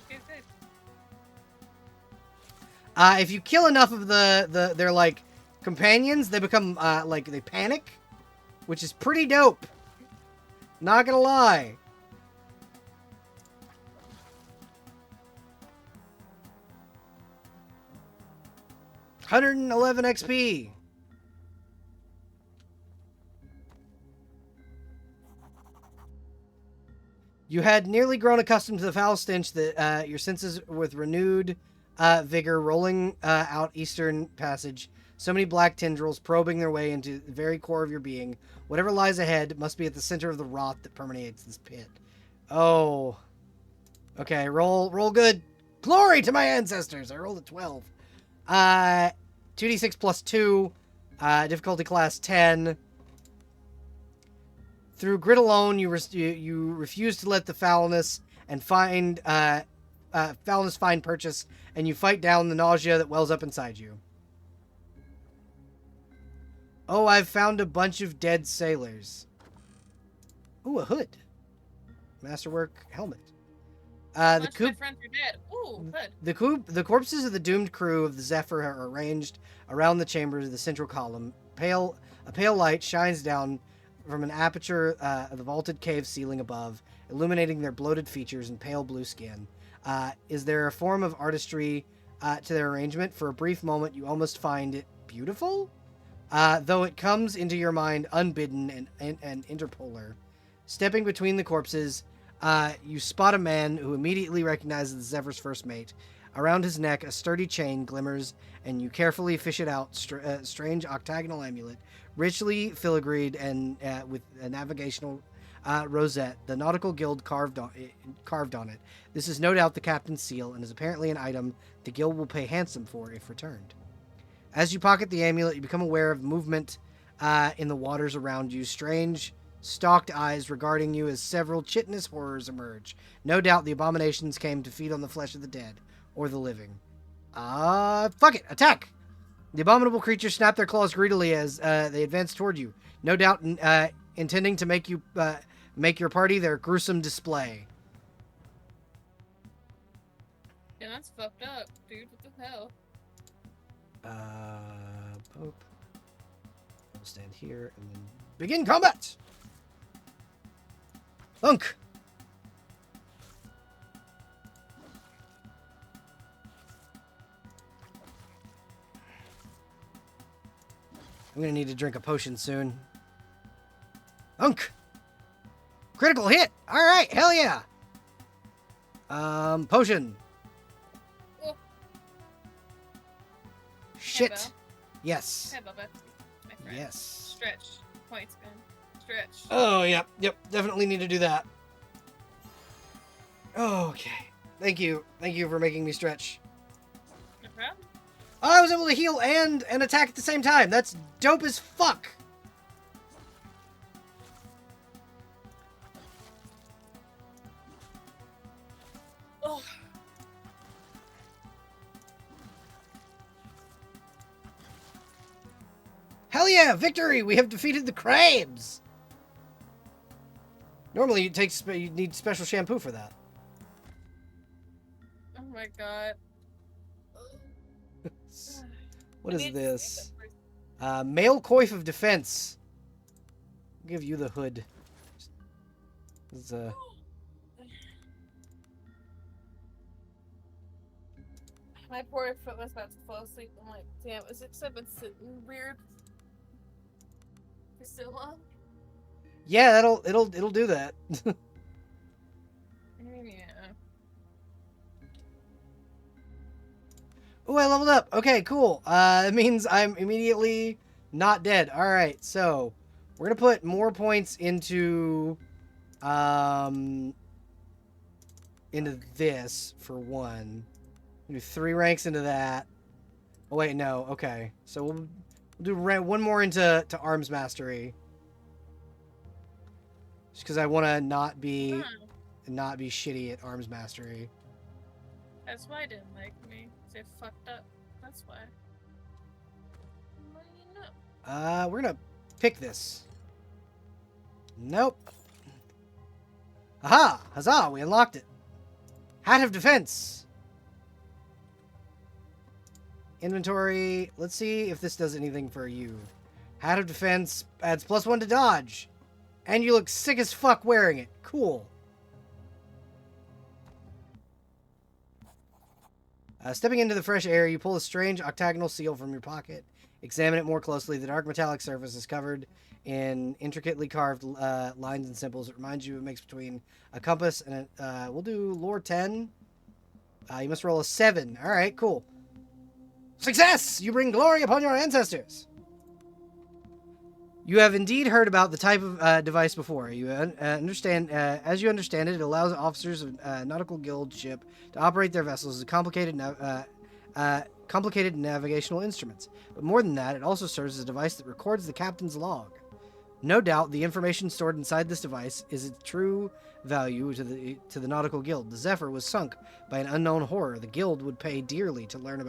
If you kill enough of their like companions, they become like they panic, which is pretty dope. Not gonna lie. $111 XP. You had nearly grown accustomed to the foul stench that your senses with renewed vigor rolling out Eastern Passage. So many black tendrils probing their way into the very core of your being. Whatever lies ahead must be at the center of the rot that permeates this pit. Oh. Okay, roll good. Glory to my ancestors. I rolled a 12. 2d6 plus 2. Difficulty class 10. Through grit alone, you refuse to let the foulness find purchase, and you fight down the nausea that wells up inside you. Oh, I've found a bunch of dead sailors. Ooh, a hood. Masterwork helmet. My friends are dead. Ooh, hood. The corpses of the doomed crew of the Zypher are arranged around the chambers of the central column. A pale light shines down from an aperture of the vaulted cave ceiling above, illuminating their bloated features and pale blue skin. Is there a form of artistry to their arrangement? For a brief moment, you almost find it beautiful, though it comes into your mind unbidden and interpolar. Stepping between the corpses, you spot a man who immediately recognizes the Zypher's first mate. Around his neck, a sturdy chain glimmers, and you carefully fish it out. Strange octagonal amulet, richly filigreed and with a navigational rosette, the Nautical Guild carved on it. This is no doubt the captain's seal, and is apparently an item the guild will pay handsome for if returned. As you pocket the amulet, you become aware of movement in the waters around you. Strange, stalked eyes regarding you as several chitinous horrors emerge. No doubt the abominations came to feed on the flesh of the dead, or the living. Fuck it! Attack! The abominable creatures snap their claws greedily as they advance toward you, no doubt intending to make your party their gruesome display. Yeah, that's fucked up, dude. What the hell? Pope. We'll stand here and then begin combat! Thunk! I'm gonna need to drink a potion soon. Thunk! Critical hit! Alright, hell yeah! Potion. Oh. Shit. Hey, Belle. Yes. Hey, Bubba. My friend. Yes. Stretch. Points, man. Stretch. Oh, yep. Definitely need to do that. Okay. Thank you. Thank you for making me stretch. No problem. Oh, I was able to heal and attack at the same time. That's dope as fuck. Oh. Hell yeah, victory! We have defeated the crabs! Normally you need special shampoo for that. Oh my god. What I is need to this? stand up first. Male coif of defense. I'll give you the hood. It's, My poor foot was about to fall asleep. I'm like, damn, is it 'cause I've been sitting weird for so long? yeah, it'll do that. Yeah. Ooh, I leveled up. Okay, cool. It means I'm immediately not dead. Alright, so we're gonna put more points into this for one. Do 3 ranks into that. Oh wait, no. Okay, so we'll do one more into arms mastery, just because I want to not be shitty at arms mastery. That's why I didn't like me. They fucked up. That's why. What do you know? We're gonna pick this. Nope. Aha! Huzzah! We unlocked it. Hat of defense. Inventory. Let's see if this does anything for you. Hat of defense adds +1 to dodge. And you look sick as fuck wearing it. Cool. Stepping into the fresh air, you pull a strange octagonal seal from your pocket. Examine it more closely. The dark metallic surface is covered in intricately carved lines and symbols. It reminds you of a mix between a compass and we'll do lore 10. You must roll a 7. All right, cool. Success! You bring glory upon your ancestors. You have indeed heard about the type of device before. You understand, as you understand it, it allows officers of nautical guild ship to operate their vessels as complicated navigational instruments. But more than that, it also serves as a device that records the captain's log. No doubt, the information stored inside this device is its true value to the nautical guild. The Zypher was sunk by an unknown horror. The guild would pay dearly to learn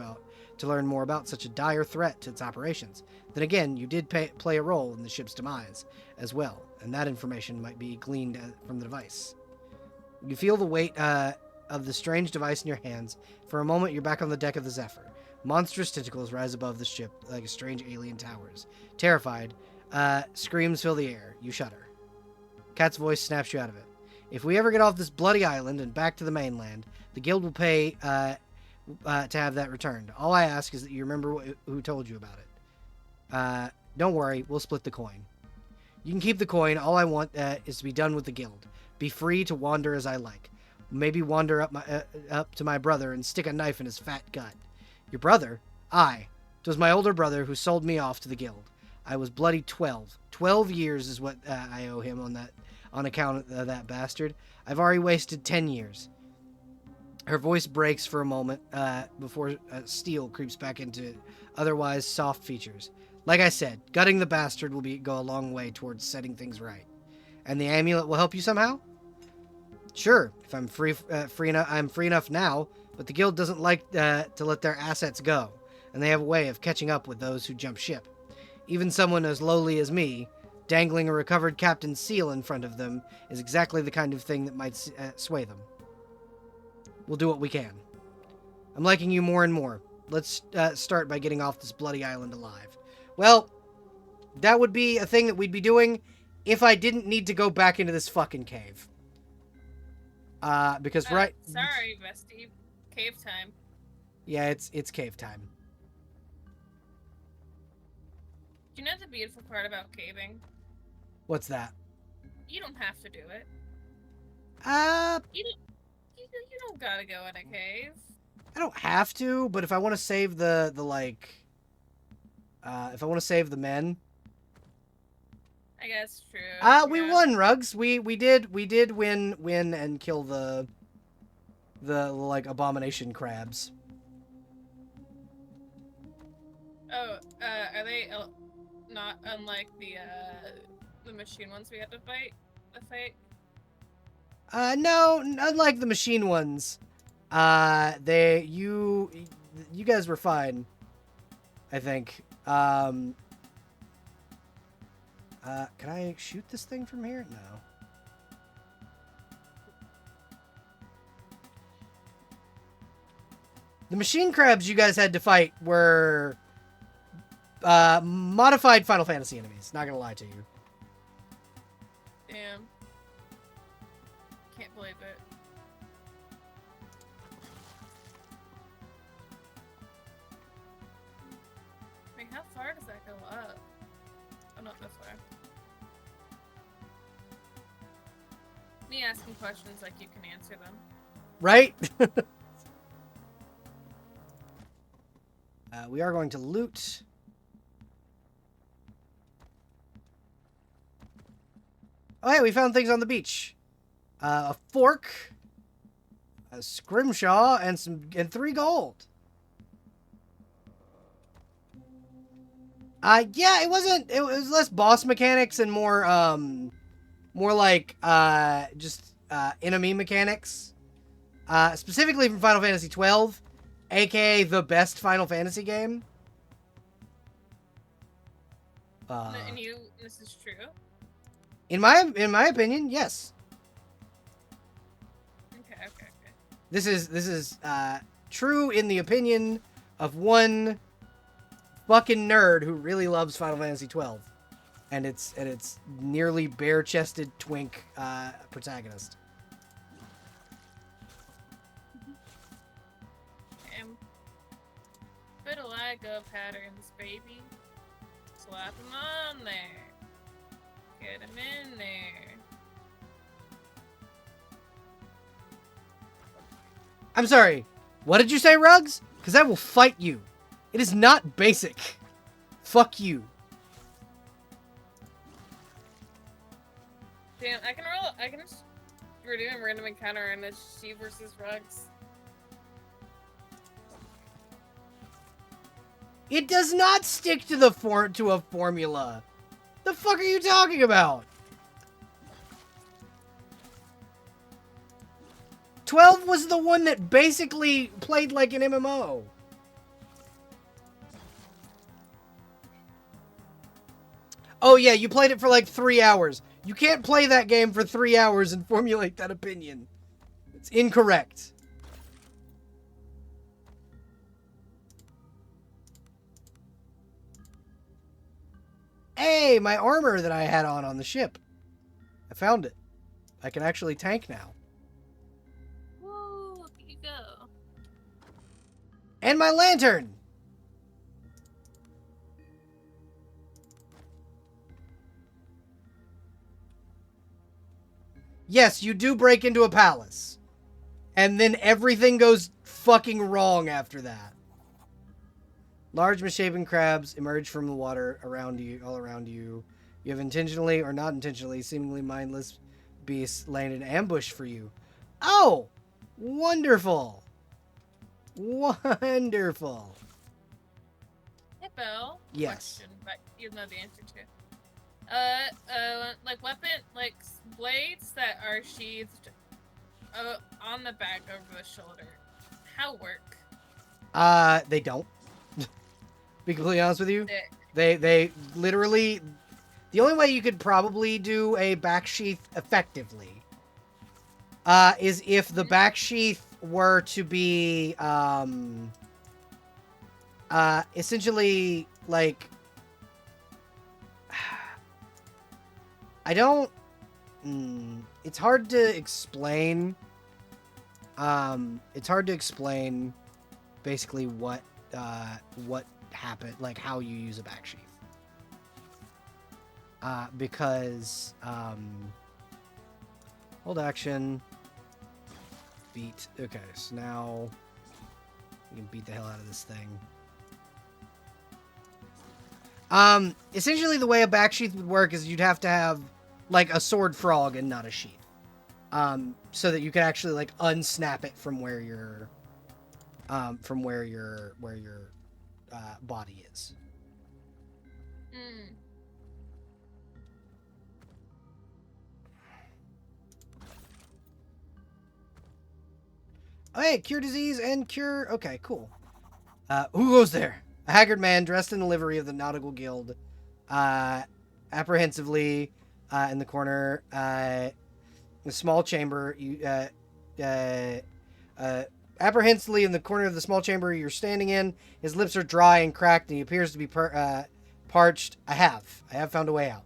more about such a dire threat to its operations. Then again, you did play a role in the ship's demise as well, and that information might be gleaned from the device. You feel the weight of the strange device in your hands. For a moment, you're back on the deck of the Zypher. Monstrous tentacles rise above the ship like strange alien towers. Terrified, screams fill the air. You shudder. Cat's voice snaps you out of it. If we ever get off this bloody island and back to the mainland, the guild will pay to have that returned. All I ask is that you remember who told you about it. Don't worry, we'll split the coin. You can keep the coin. All I want is to be done with the guild. Be free to wander as I like. Maybe wander up to my brother and stick a knife in his fat gut. Your brother? Aye. 'Twas my older brother who sold me off to the guild. I was bloody 12. 12 years is what I owe him on account of that bastard. I've already wasted 10 years. Her voice breaks for a moment before steel creeps back into otherwise soft features. Like I said, gutting the bastard will go a long way towards setting things right. And the amulet will help you somehow? Sure, if I'm free enough now, but the guild doesn't like to let their assets go. and they have a way of catching up with those who jump ship. Even someone as lowly as me, dangling a recovered captain's seal in front of them is exactly the kind of thing that might sway them. We'll do what we can. I'm liking you more and more. Let's start by getting off this bloody island alive. Well, that would be a thing that we'd be doing if I didn't need to go back into this fucking cave. Because right... Sorry, Vesty. Cave time. Yeah, it's cave time. Do you know the beautiful part about caving? What's that? You don't have to do it. You don't gotta go in a cave. I don't have to, but if I want to save the if I want to save the men... I guess true. We won, Rugs. We did win and kill the like abomination crabs. Oh, are they not unlike the machine ones we had to fight? No, unlike the machine ones. You guys were fine, I think. Can I shoot this thing from here? No. The machine crabs you guys had to fight were modified Final Fantasy enemies. Not gonna lie to you. Damn. Can't believe it. Wait, how far does that go up? Oh, not this way. Me asking questions like you can answer them. Right? We are going to loot. Oh, hey, we found things on the beach. A fork, a scrimshaw, and 3 gold. Yeah, it was less boss mechanics and more like, just, enemy mechanics. Specifically from Final Fantasy XII, aka the best Final Fantasy game. And this is true? In my opinion, yes. Okay. This is true in the opinion of one fucking nerd who really loves Final Fantasy XII, and its nearly bare-chested twink protagonist. Vitiligo patterns, baby. Slap them on there. Get them in there. I'm sorry. What did you say, Rugs? Because I will fight you. It is not basic. Fuck you. Damn, I can just redeem a random encounter in this she versus Rugs. It does not stick to to a formula. The fuck are you talking about? 12 was the one that basically played like an MMO. Oh yeah, you played it for like 3 hours. You can't play that game for 3 hours and formulate that opinion. It's incorrect. Hey, my armor that I had on the ship. I found it. I can actually tank now. Woo, look at you go. And my lantern! Yes, you do break into a palace. And then everything goes fucking wrong after that. Large misshapen crabs emerge from the water all around you. You have intentionally or not intentionally, seemingly mindless beasts laid an ambush for you. Oh! Wonderful! Wonderful! Hey, Belle. Yes. Question, but you know the answer to. Like blades that are sheathed on the back over the shoulder. How work? They don't. Be completely honest with you. Yeah. They literally... The only way you could probably do a back sheath effectively is if the back sheath were to be essentially like... I don't... it's hard to explain. It's hard to explain basically what happened, like how you use a back sheath. Because hold action, beat. Okay, so now you can beat the hell out of this thing. Essentially the way a back sheath would work is you'd have to have like a sword frog and not a sheath. So that you could actually like unsnap it from where your body is. Oh, hey, cure disease and cure... Okay, cool. Who goes there? A haggard man dressed in the livery of the Nautical Guild. Apprehensively, in the corner. The small chamber. Apprehensively in the corner of the small chamber you're standing in. His lips are dry and cracked, and he appears to be parched. I have found a way out.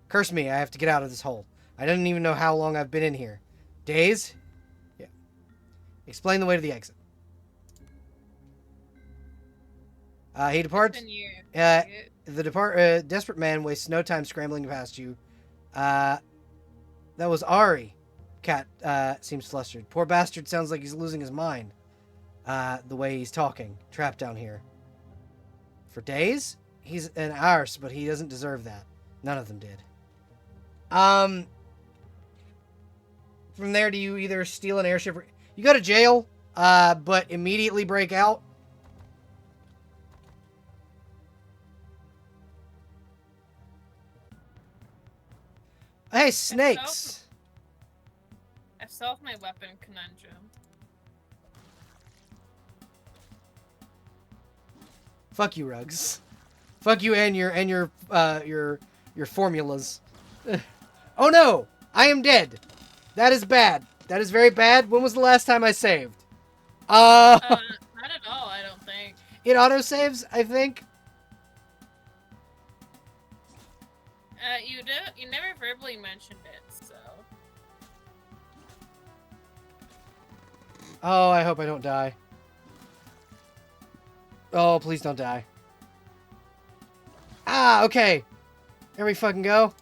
Curse me, I have to get out of this hole. I don't even know how long I've been in here. Days? Yeah. Explain the way to the exit. He departs. The desperate man wastes no time scrambling past you. That was Ari. Cat seems flustered. Poor bastard sounds like he's losing his mind. The way he's talking. Trapped down here. For days? He's an arse, but he doesn't deserve that. None of them did. From there, do you either steal an airship or... You go to jail, but immediately break out. Hey, snakes! I've solved my weapon conundrum. Fuck you, Rugs. Fuck you and your formulas. Oh no! I am dead. That is bad. That is very bad. When was the last time I saved? Not at all, I don't think. It auto-saves, I think. You never verbally mentioned it, so... Oh, I hope I don't die. Oh, please don't die. Ah, okay. There we fucking go.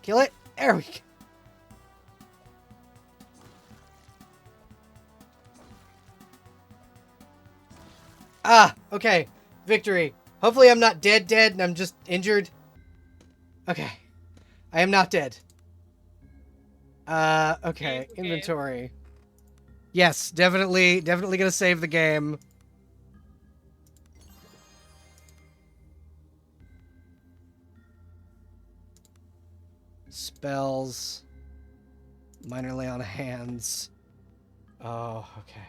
Kill it. There we go. Ah, okay. Victory. Hopefully I'm not dead and I'm just injured. Okay. I am not dead. Okay. Inventory. Yes, definitely gonna save the game. Spells. Minor lay on hands. Oh, okay.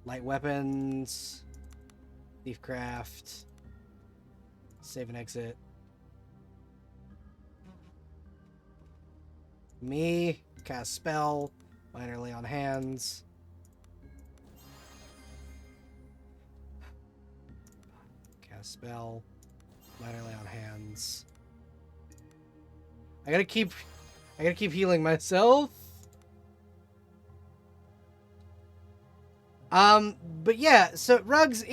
Light weapons. Thiefcraft. Save and exit. Me. Cast spell. Minor lay on hands. Cast spell. Minor lay on hands. I gotta keep healing myself. But yeah, so Rugs,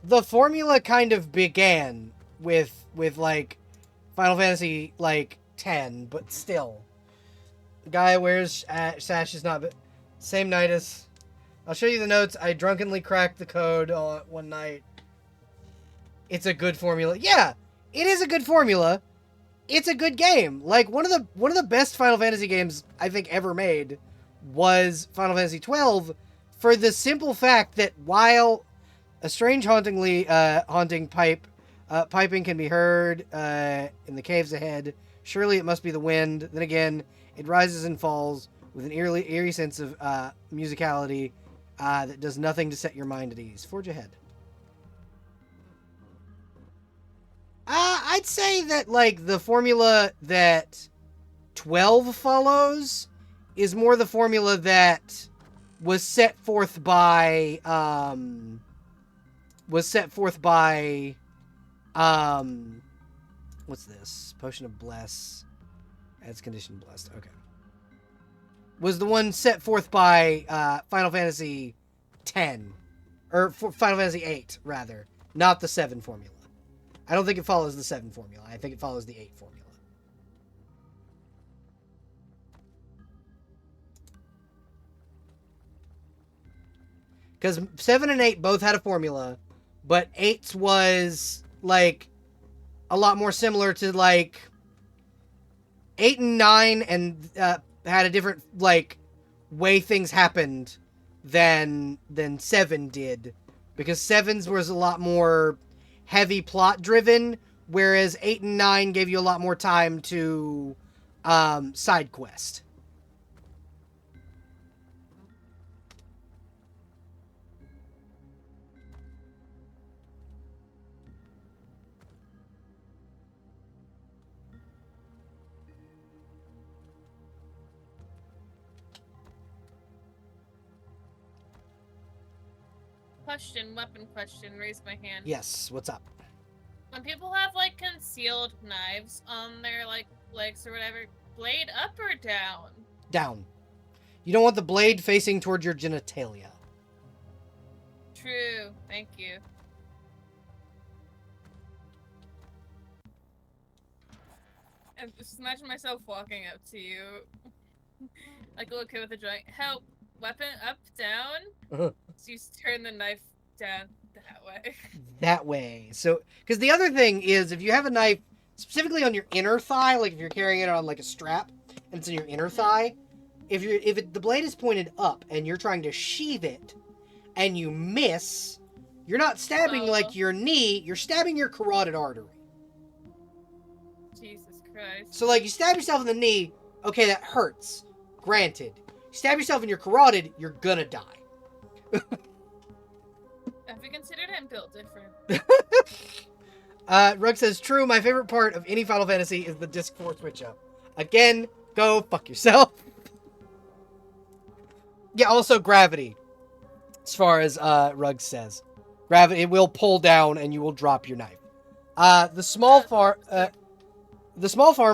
the formula kind of began with like Final Fantasy like 10, but still. The guy wears sash is not same night as. I'll show you the notes. I drunkenly cracked the code one night. It's a good formula. Yeah, it is a good formula. It's a good game. Like one of the best Final Fantasy games I think ever made was Final Fantasy XII, for the simple fact that while a strange haunting piping can be heard in the caves ahead, Surely it must be the wind. Then again, it rises and falls with an eerie sense of musicality that does nothing to set your mind at ease. Forge ahead. I'd say that, like, the formula that 12 follows is more the formula that was set forth by, what's this? Potion of Bless. Adds condition blessed. Okay. Was the one set forth by, Final Fantasy X. Or Final Fantasy VIII, rather. Not the 7 formula. I don't think it follows the 7 formula. I think it follows the 8 formula. Because 7 and 8 both had a formula, but 8's was, like, a lot more similar to, like, 8 and 9 and had a different, like, way things happened than 7 did. Because 7's was a lot more heavy plot driven, whereas 8 and 9 gave you a lot more time to side quest. Weapon question, raise my hand. Yes, what's up? When people have, like, concealed knives on their, like, legs or whatever, blade up or down? Down. You don't want the blade facing towards your genitalia. True, thank you. And just imagine myself walking up to you, like a little kid with a joint. Help! Weapon up, down? So you turn the knife down that way. That way. So, because the other thing is, if you have a knife specifically on your inner thigh, like if you're carrying it on like a strap, and it's in your inner thigh, if the blade is pointed up and you're trying to sheath it, and you miss, you're not stabbing like your knee, you're stabbing your carotid artery. Jesus Christ. So, like, you stab yourself in the knee, okay, that hurts. Granted. You stab yourself in your carotid, you're gonna die. Have you considered I'm built different? Rug says, true, my favorite part of any Final Fantasy is the disc 4 switch up. Again, go fuck yourself. Yeah, also gravity. As far as Rug says. Gravity, it will pull down and you will drop your knife. The small farm,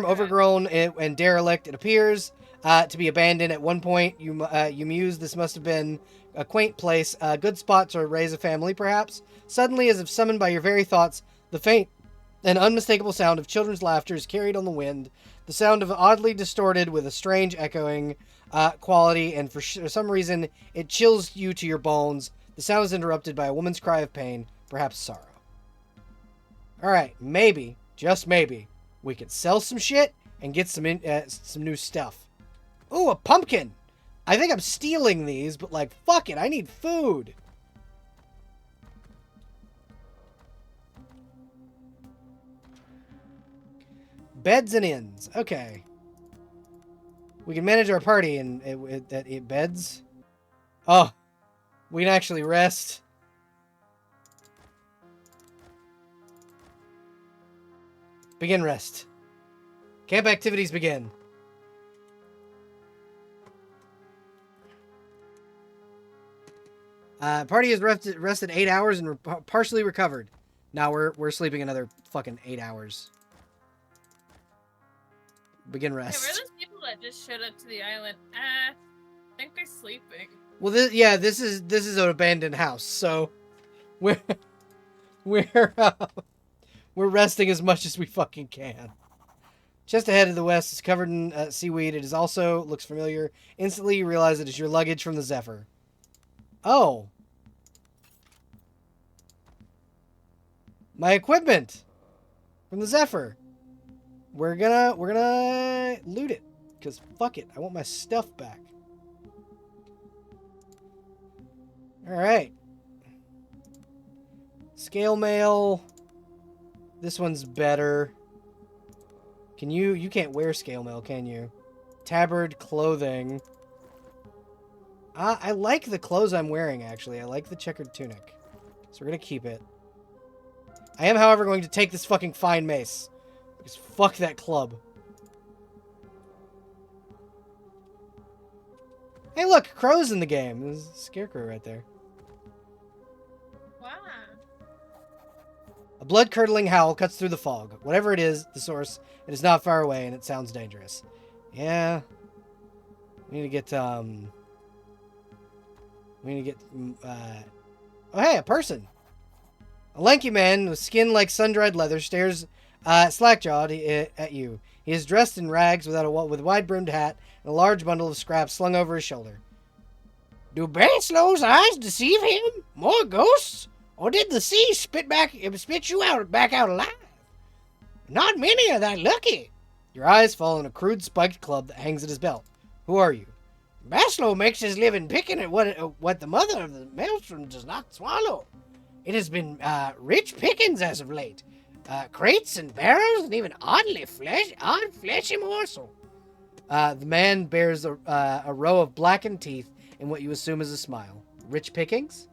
overgrown and derelict, it appears to be abandoned at one point. You muse this must have been a quaint place, a good spot to raise a family, perhaps. Suddenly, as if summoned by your very thoughts, the faint and unmistakable sound of children's laughter is carried on the wind. The sound of oddly distorted with a strange echoing quality, and for some reason, it chills you to your bones. The sound is interrupted by a woman's cry of pain, perhaps sorrow. Alright, maybe, just maybe, we could sell some shit and get some new stuff. Ooh, a pumpkin! I think I'm stealing these, but, like, fuck it, I need food. Beds and inns. Okay. We can manage our party and it beds. Oh. We can actually rest. Begin rest. Camp activities begin. Party has rested 8 hours and partially recovered. Now we're sleeping another fucking 8 hours. Begin rest. Hey, were those people that just showed up to the island? I think they're sleeping. Well, this is an abandoned house, so we're resting as much as we fucking can. Just ahead to the west is covered in seaweed. It is also looks familiar. Instantly, you realize it is your luggage from the Zypher. Oh, my equipment from the Zypher. We're gonna loot it, cause fuck it, I want my stuff back. All right. Scale mail. This one's better. Can you can't wear scale mail, can you? Tabard clothing. I like the clothes I'm wearing, actually. I like the checkered tunic. So we're going to keep it. I am, however, going to take this fucking fine mace. Because fuck that club. Hey, look! Crow's in the game. There's a scarecrow right there. Wow. A blood-curdling howl cuts through the fog. Whatever it is, the source, it is not far away, and it sounds dangerous. Yeah. We need to get, Oh, hey, a person! A lanky man with skin like sun-dried leather stares, slack-jawed at you. He is dressed in rags with a wide-brimmed hat and a large bundle of scraps slung over his shoulder. Do Banslow's eyes deceive him? More ghosts? Or did the sea spit you back out alive? Not many are that lucky. Your eyes fall on a crude spiked club that hangs at his belt. Who are you? Baslow makes his living picking at what the mother of the maelstrom does not swallow. It has been rich pickings as of late. Crates and barrels and even odd fleshy morsel. The man bears a row of blackened teeth in what you assume is a smile. Rich pickings?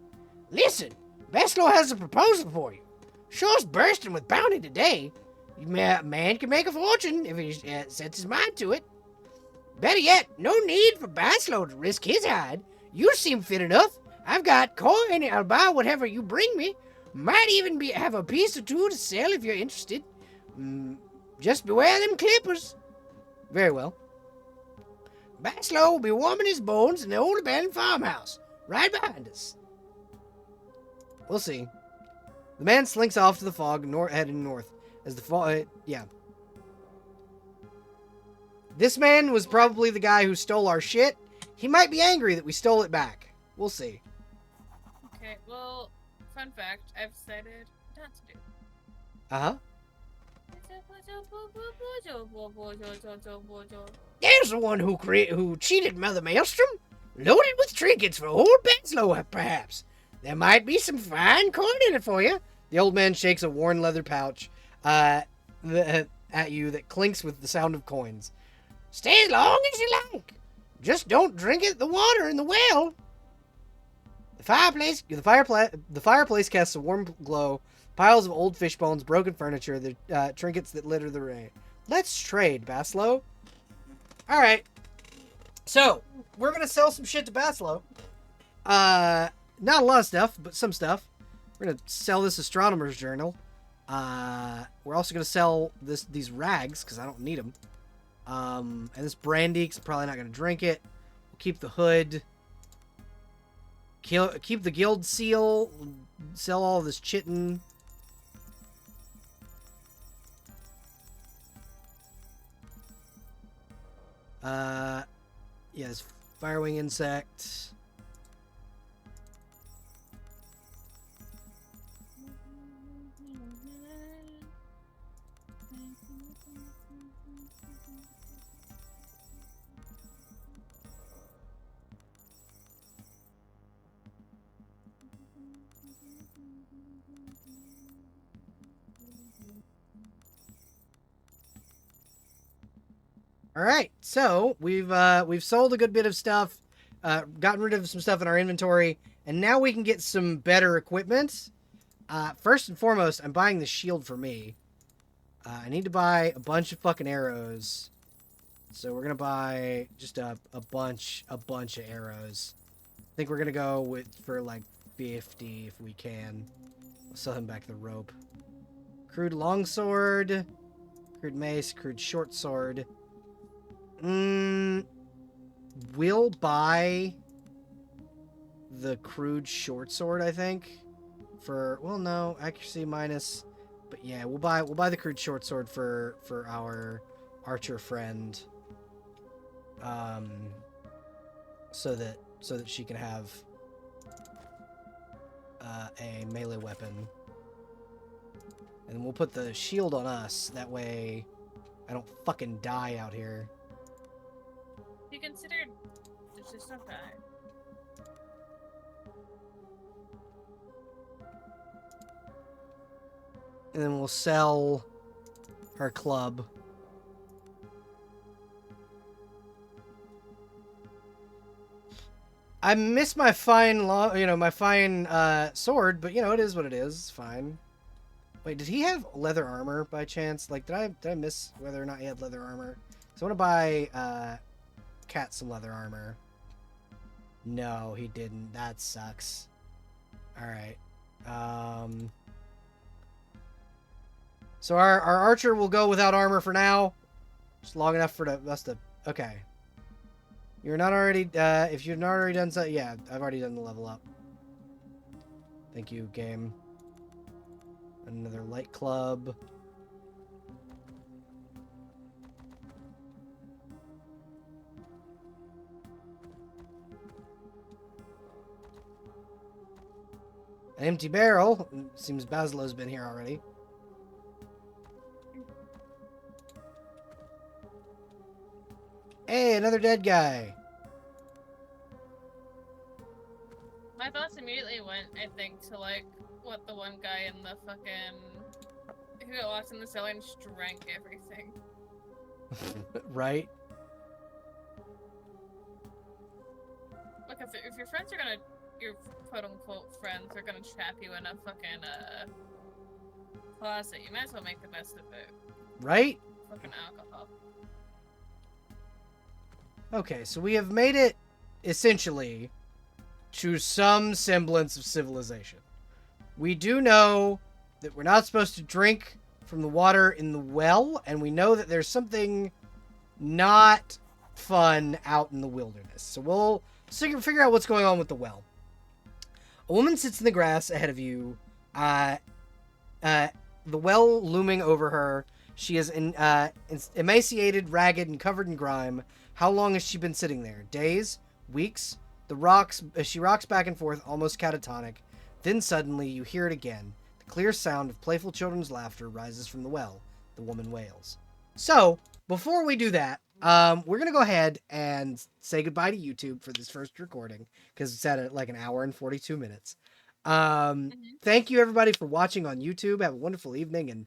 Listen, Baslow has a proposal for you. Sure's bursting with bounty today. Man can make a fortune if he sets his mind to it. Better yet, no need for Baslow to risk his hide. You seem fit enough. I've got coin, I'll buy whatever you bring me. Might even have a piece or two to sell if you're interested. Just beware them clippers. Very well. Baslow will be warming his bones in the old abandoned farmhouse, right behind us. We'll see. The man slinks off to the fog, heading north. As the fog, yeah. This man was probably the guy who stole our shit. He might be angry that we stole it back. We'll see. Okay, well, fun fact, I've decided not to do. Uh-huh. There's the one who cheated Mother Maelstrom, loaded with trinkets for old Benslow, perhaps. There might be some fine coin in it for you. The old man shakes a worn leather pouch at you that clinks with the sound of coins. Stay as long as you like. Just don't drink the water in the well. The fireplace casts a warm glow. Piles of old fish bones, broken furniture, the trinkets that litter the rain. Let's trade, Baslow. All right. So we're gonna sell some shit to Baslow. Not a lot of stuff, but some stuff. We're gonna sell this astronomer's journal. We're also gonna sell these rags because I don't need them. And this brandy because I'm probably not gonna drink it. We'll keep the hood. Keep the guild seal. Sell all this chitin. Yeah, this firewing insect. All right, so we've sold a good bit of stuff, gotten rid of some stuff in our inventory, and now we can get some better equipment. First and foremost, I'm buying the shield for me. I need to buy a bunch of fucking arrows, so we're gonna buy just a bunch of arrows. I think we're gonna go for like 50 if we can. I'll sell him back the rope. Crude longsword, crude mace, crude short sword. We'll buy the crude short sword, I think. Well, no, accuracy minus, but yeah, we'll buy the crude short sword for our archer friend. So that she can have a melee weapon. And we'll put the shield on us, that way I don't fucking die out here. You considered it's just not bad. And then we'll sell her club. I miss my fine my fine sword, but it is what it is. It's fine. Wait, did he have leather armor by chance? Like, did I miss whether or not he had leather armor? So I want to buy Cat some leather armor. No, he didn't. That sucks. All right. So our archer will go without armor for now. Just long enough for us to. Okay. You're not already. If you've not already done so, yeah, I've already done the level up. Thank you, game. Another light club. An empty barrel. Seems Basilo's been here already. Hey, another dead guy. My thoughts immediately went, I think, to like what the one guy in the fucking who got lost in the cellar and just drank everything. Right? Look, if your friends are gonna, your quote unquote friends are gonna trap you in a fucking closet, you might as well make the best of it. Right? Fucking alcohol. Okay, so we have made it essentially to some semblance of civilization. We do know that we're not supposed to drink from the water in the well, and we know that there's something not fun out in the wilderness. So we'll figure out what's going on with the well. A woman sits in the grass ahead of you, the well looming over her. She is emaciated, ragged, and covered in grime. How long has she been sitting there? Days? Weeks? She rocks back and forth, almost catatonic. Then suddenly, you hear it again. The clear sound of playful children's laughter rises from the well. The woman wails. So, before we do that, we're going to go ahead and say goodbye to YouTube for this first recording, because it's at like an hour and 42 minutes. Thank you, everybody, for watching on YouTube. Have a wonderful evening, and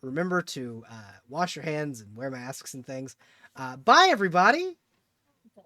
remember to wash your hands and wear masks and things. Bye, everybody! What?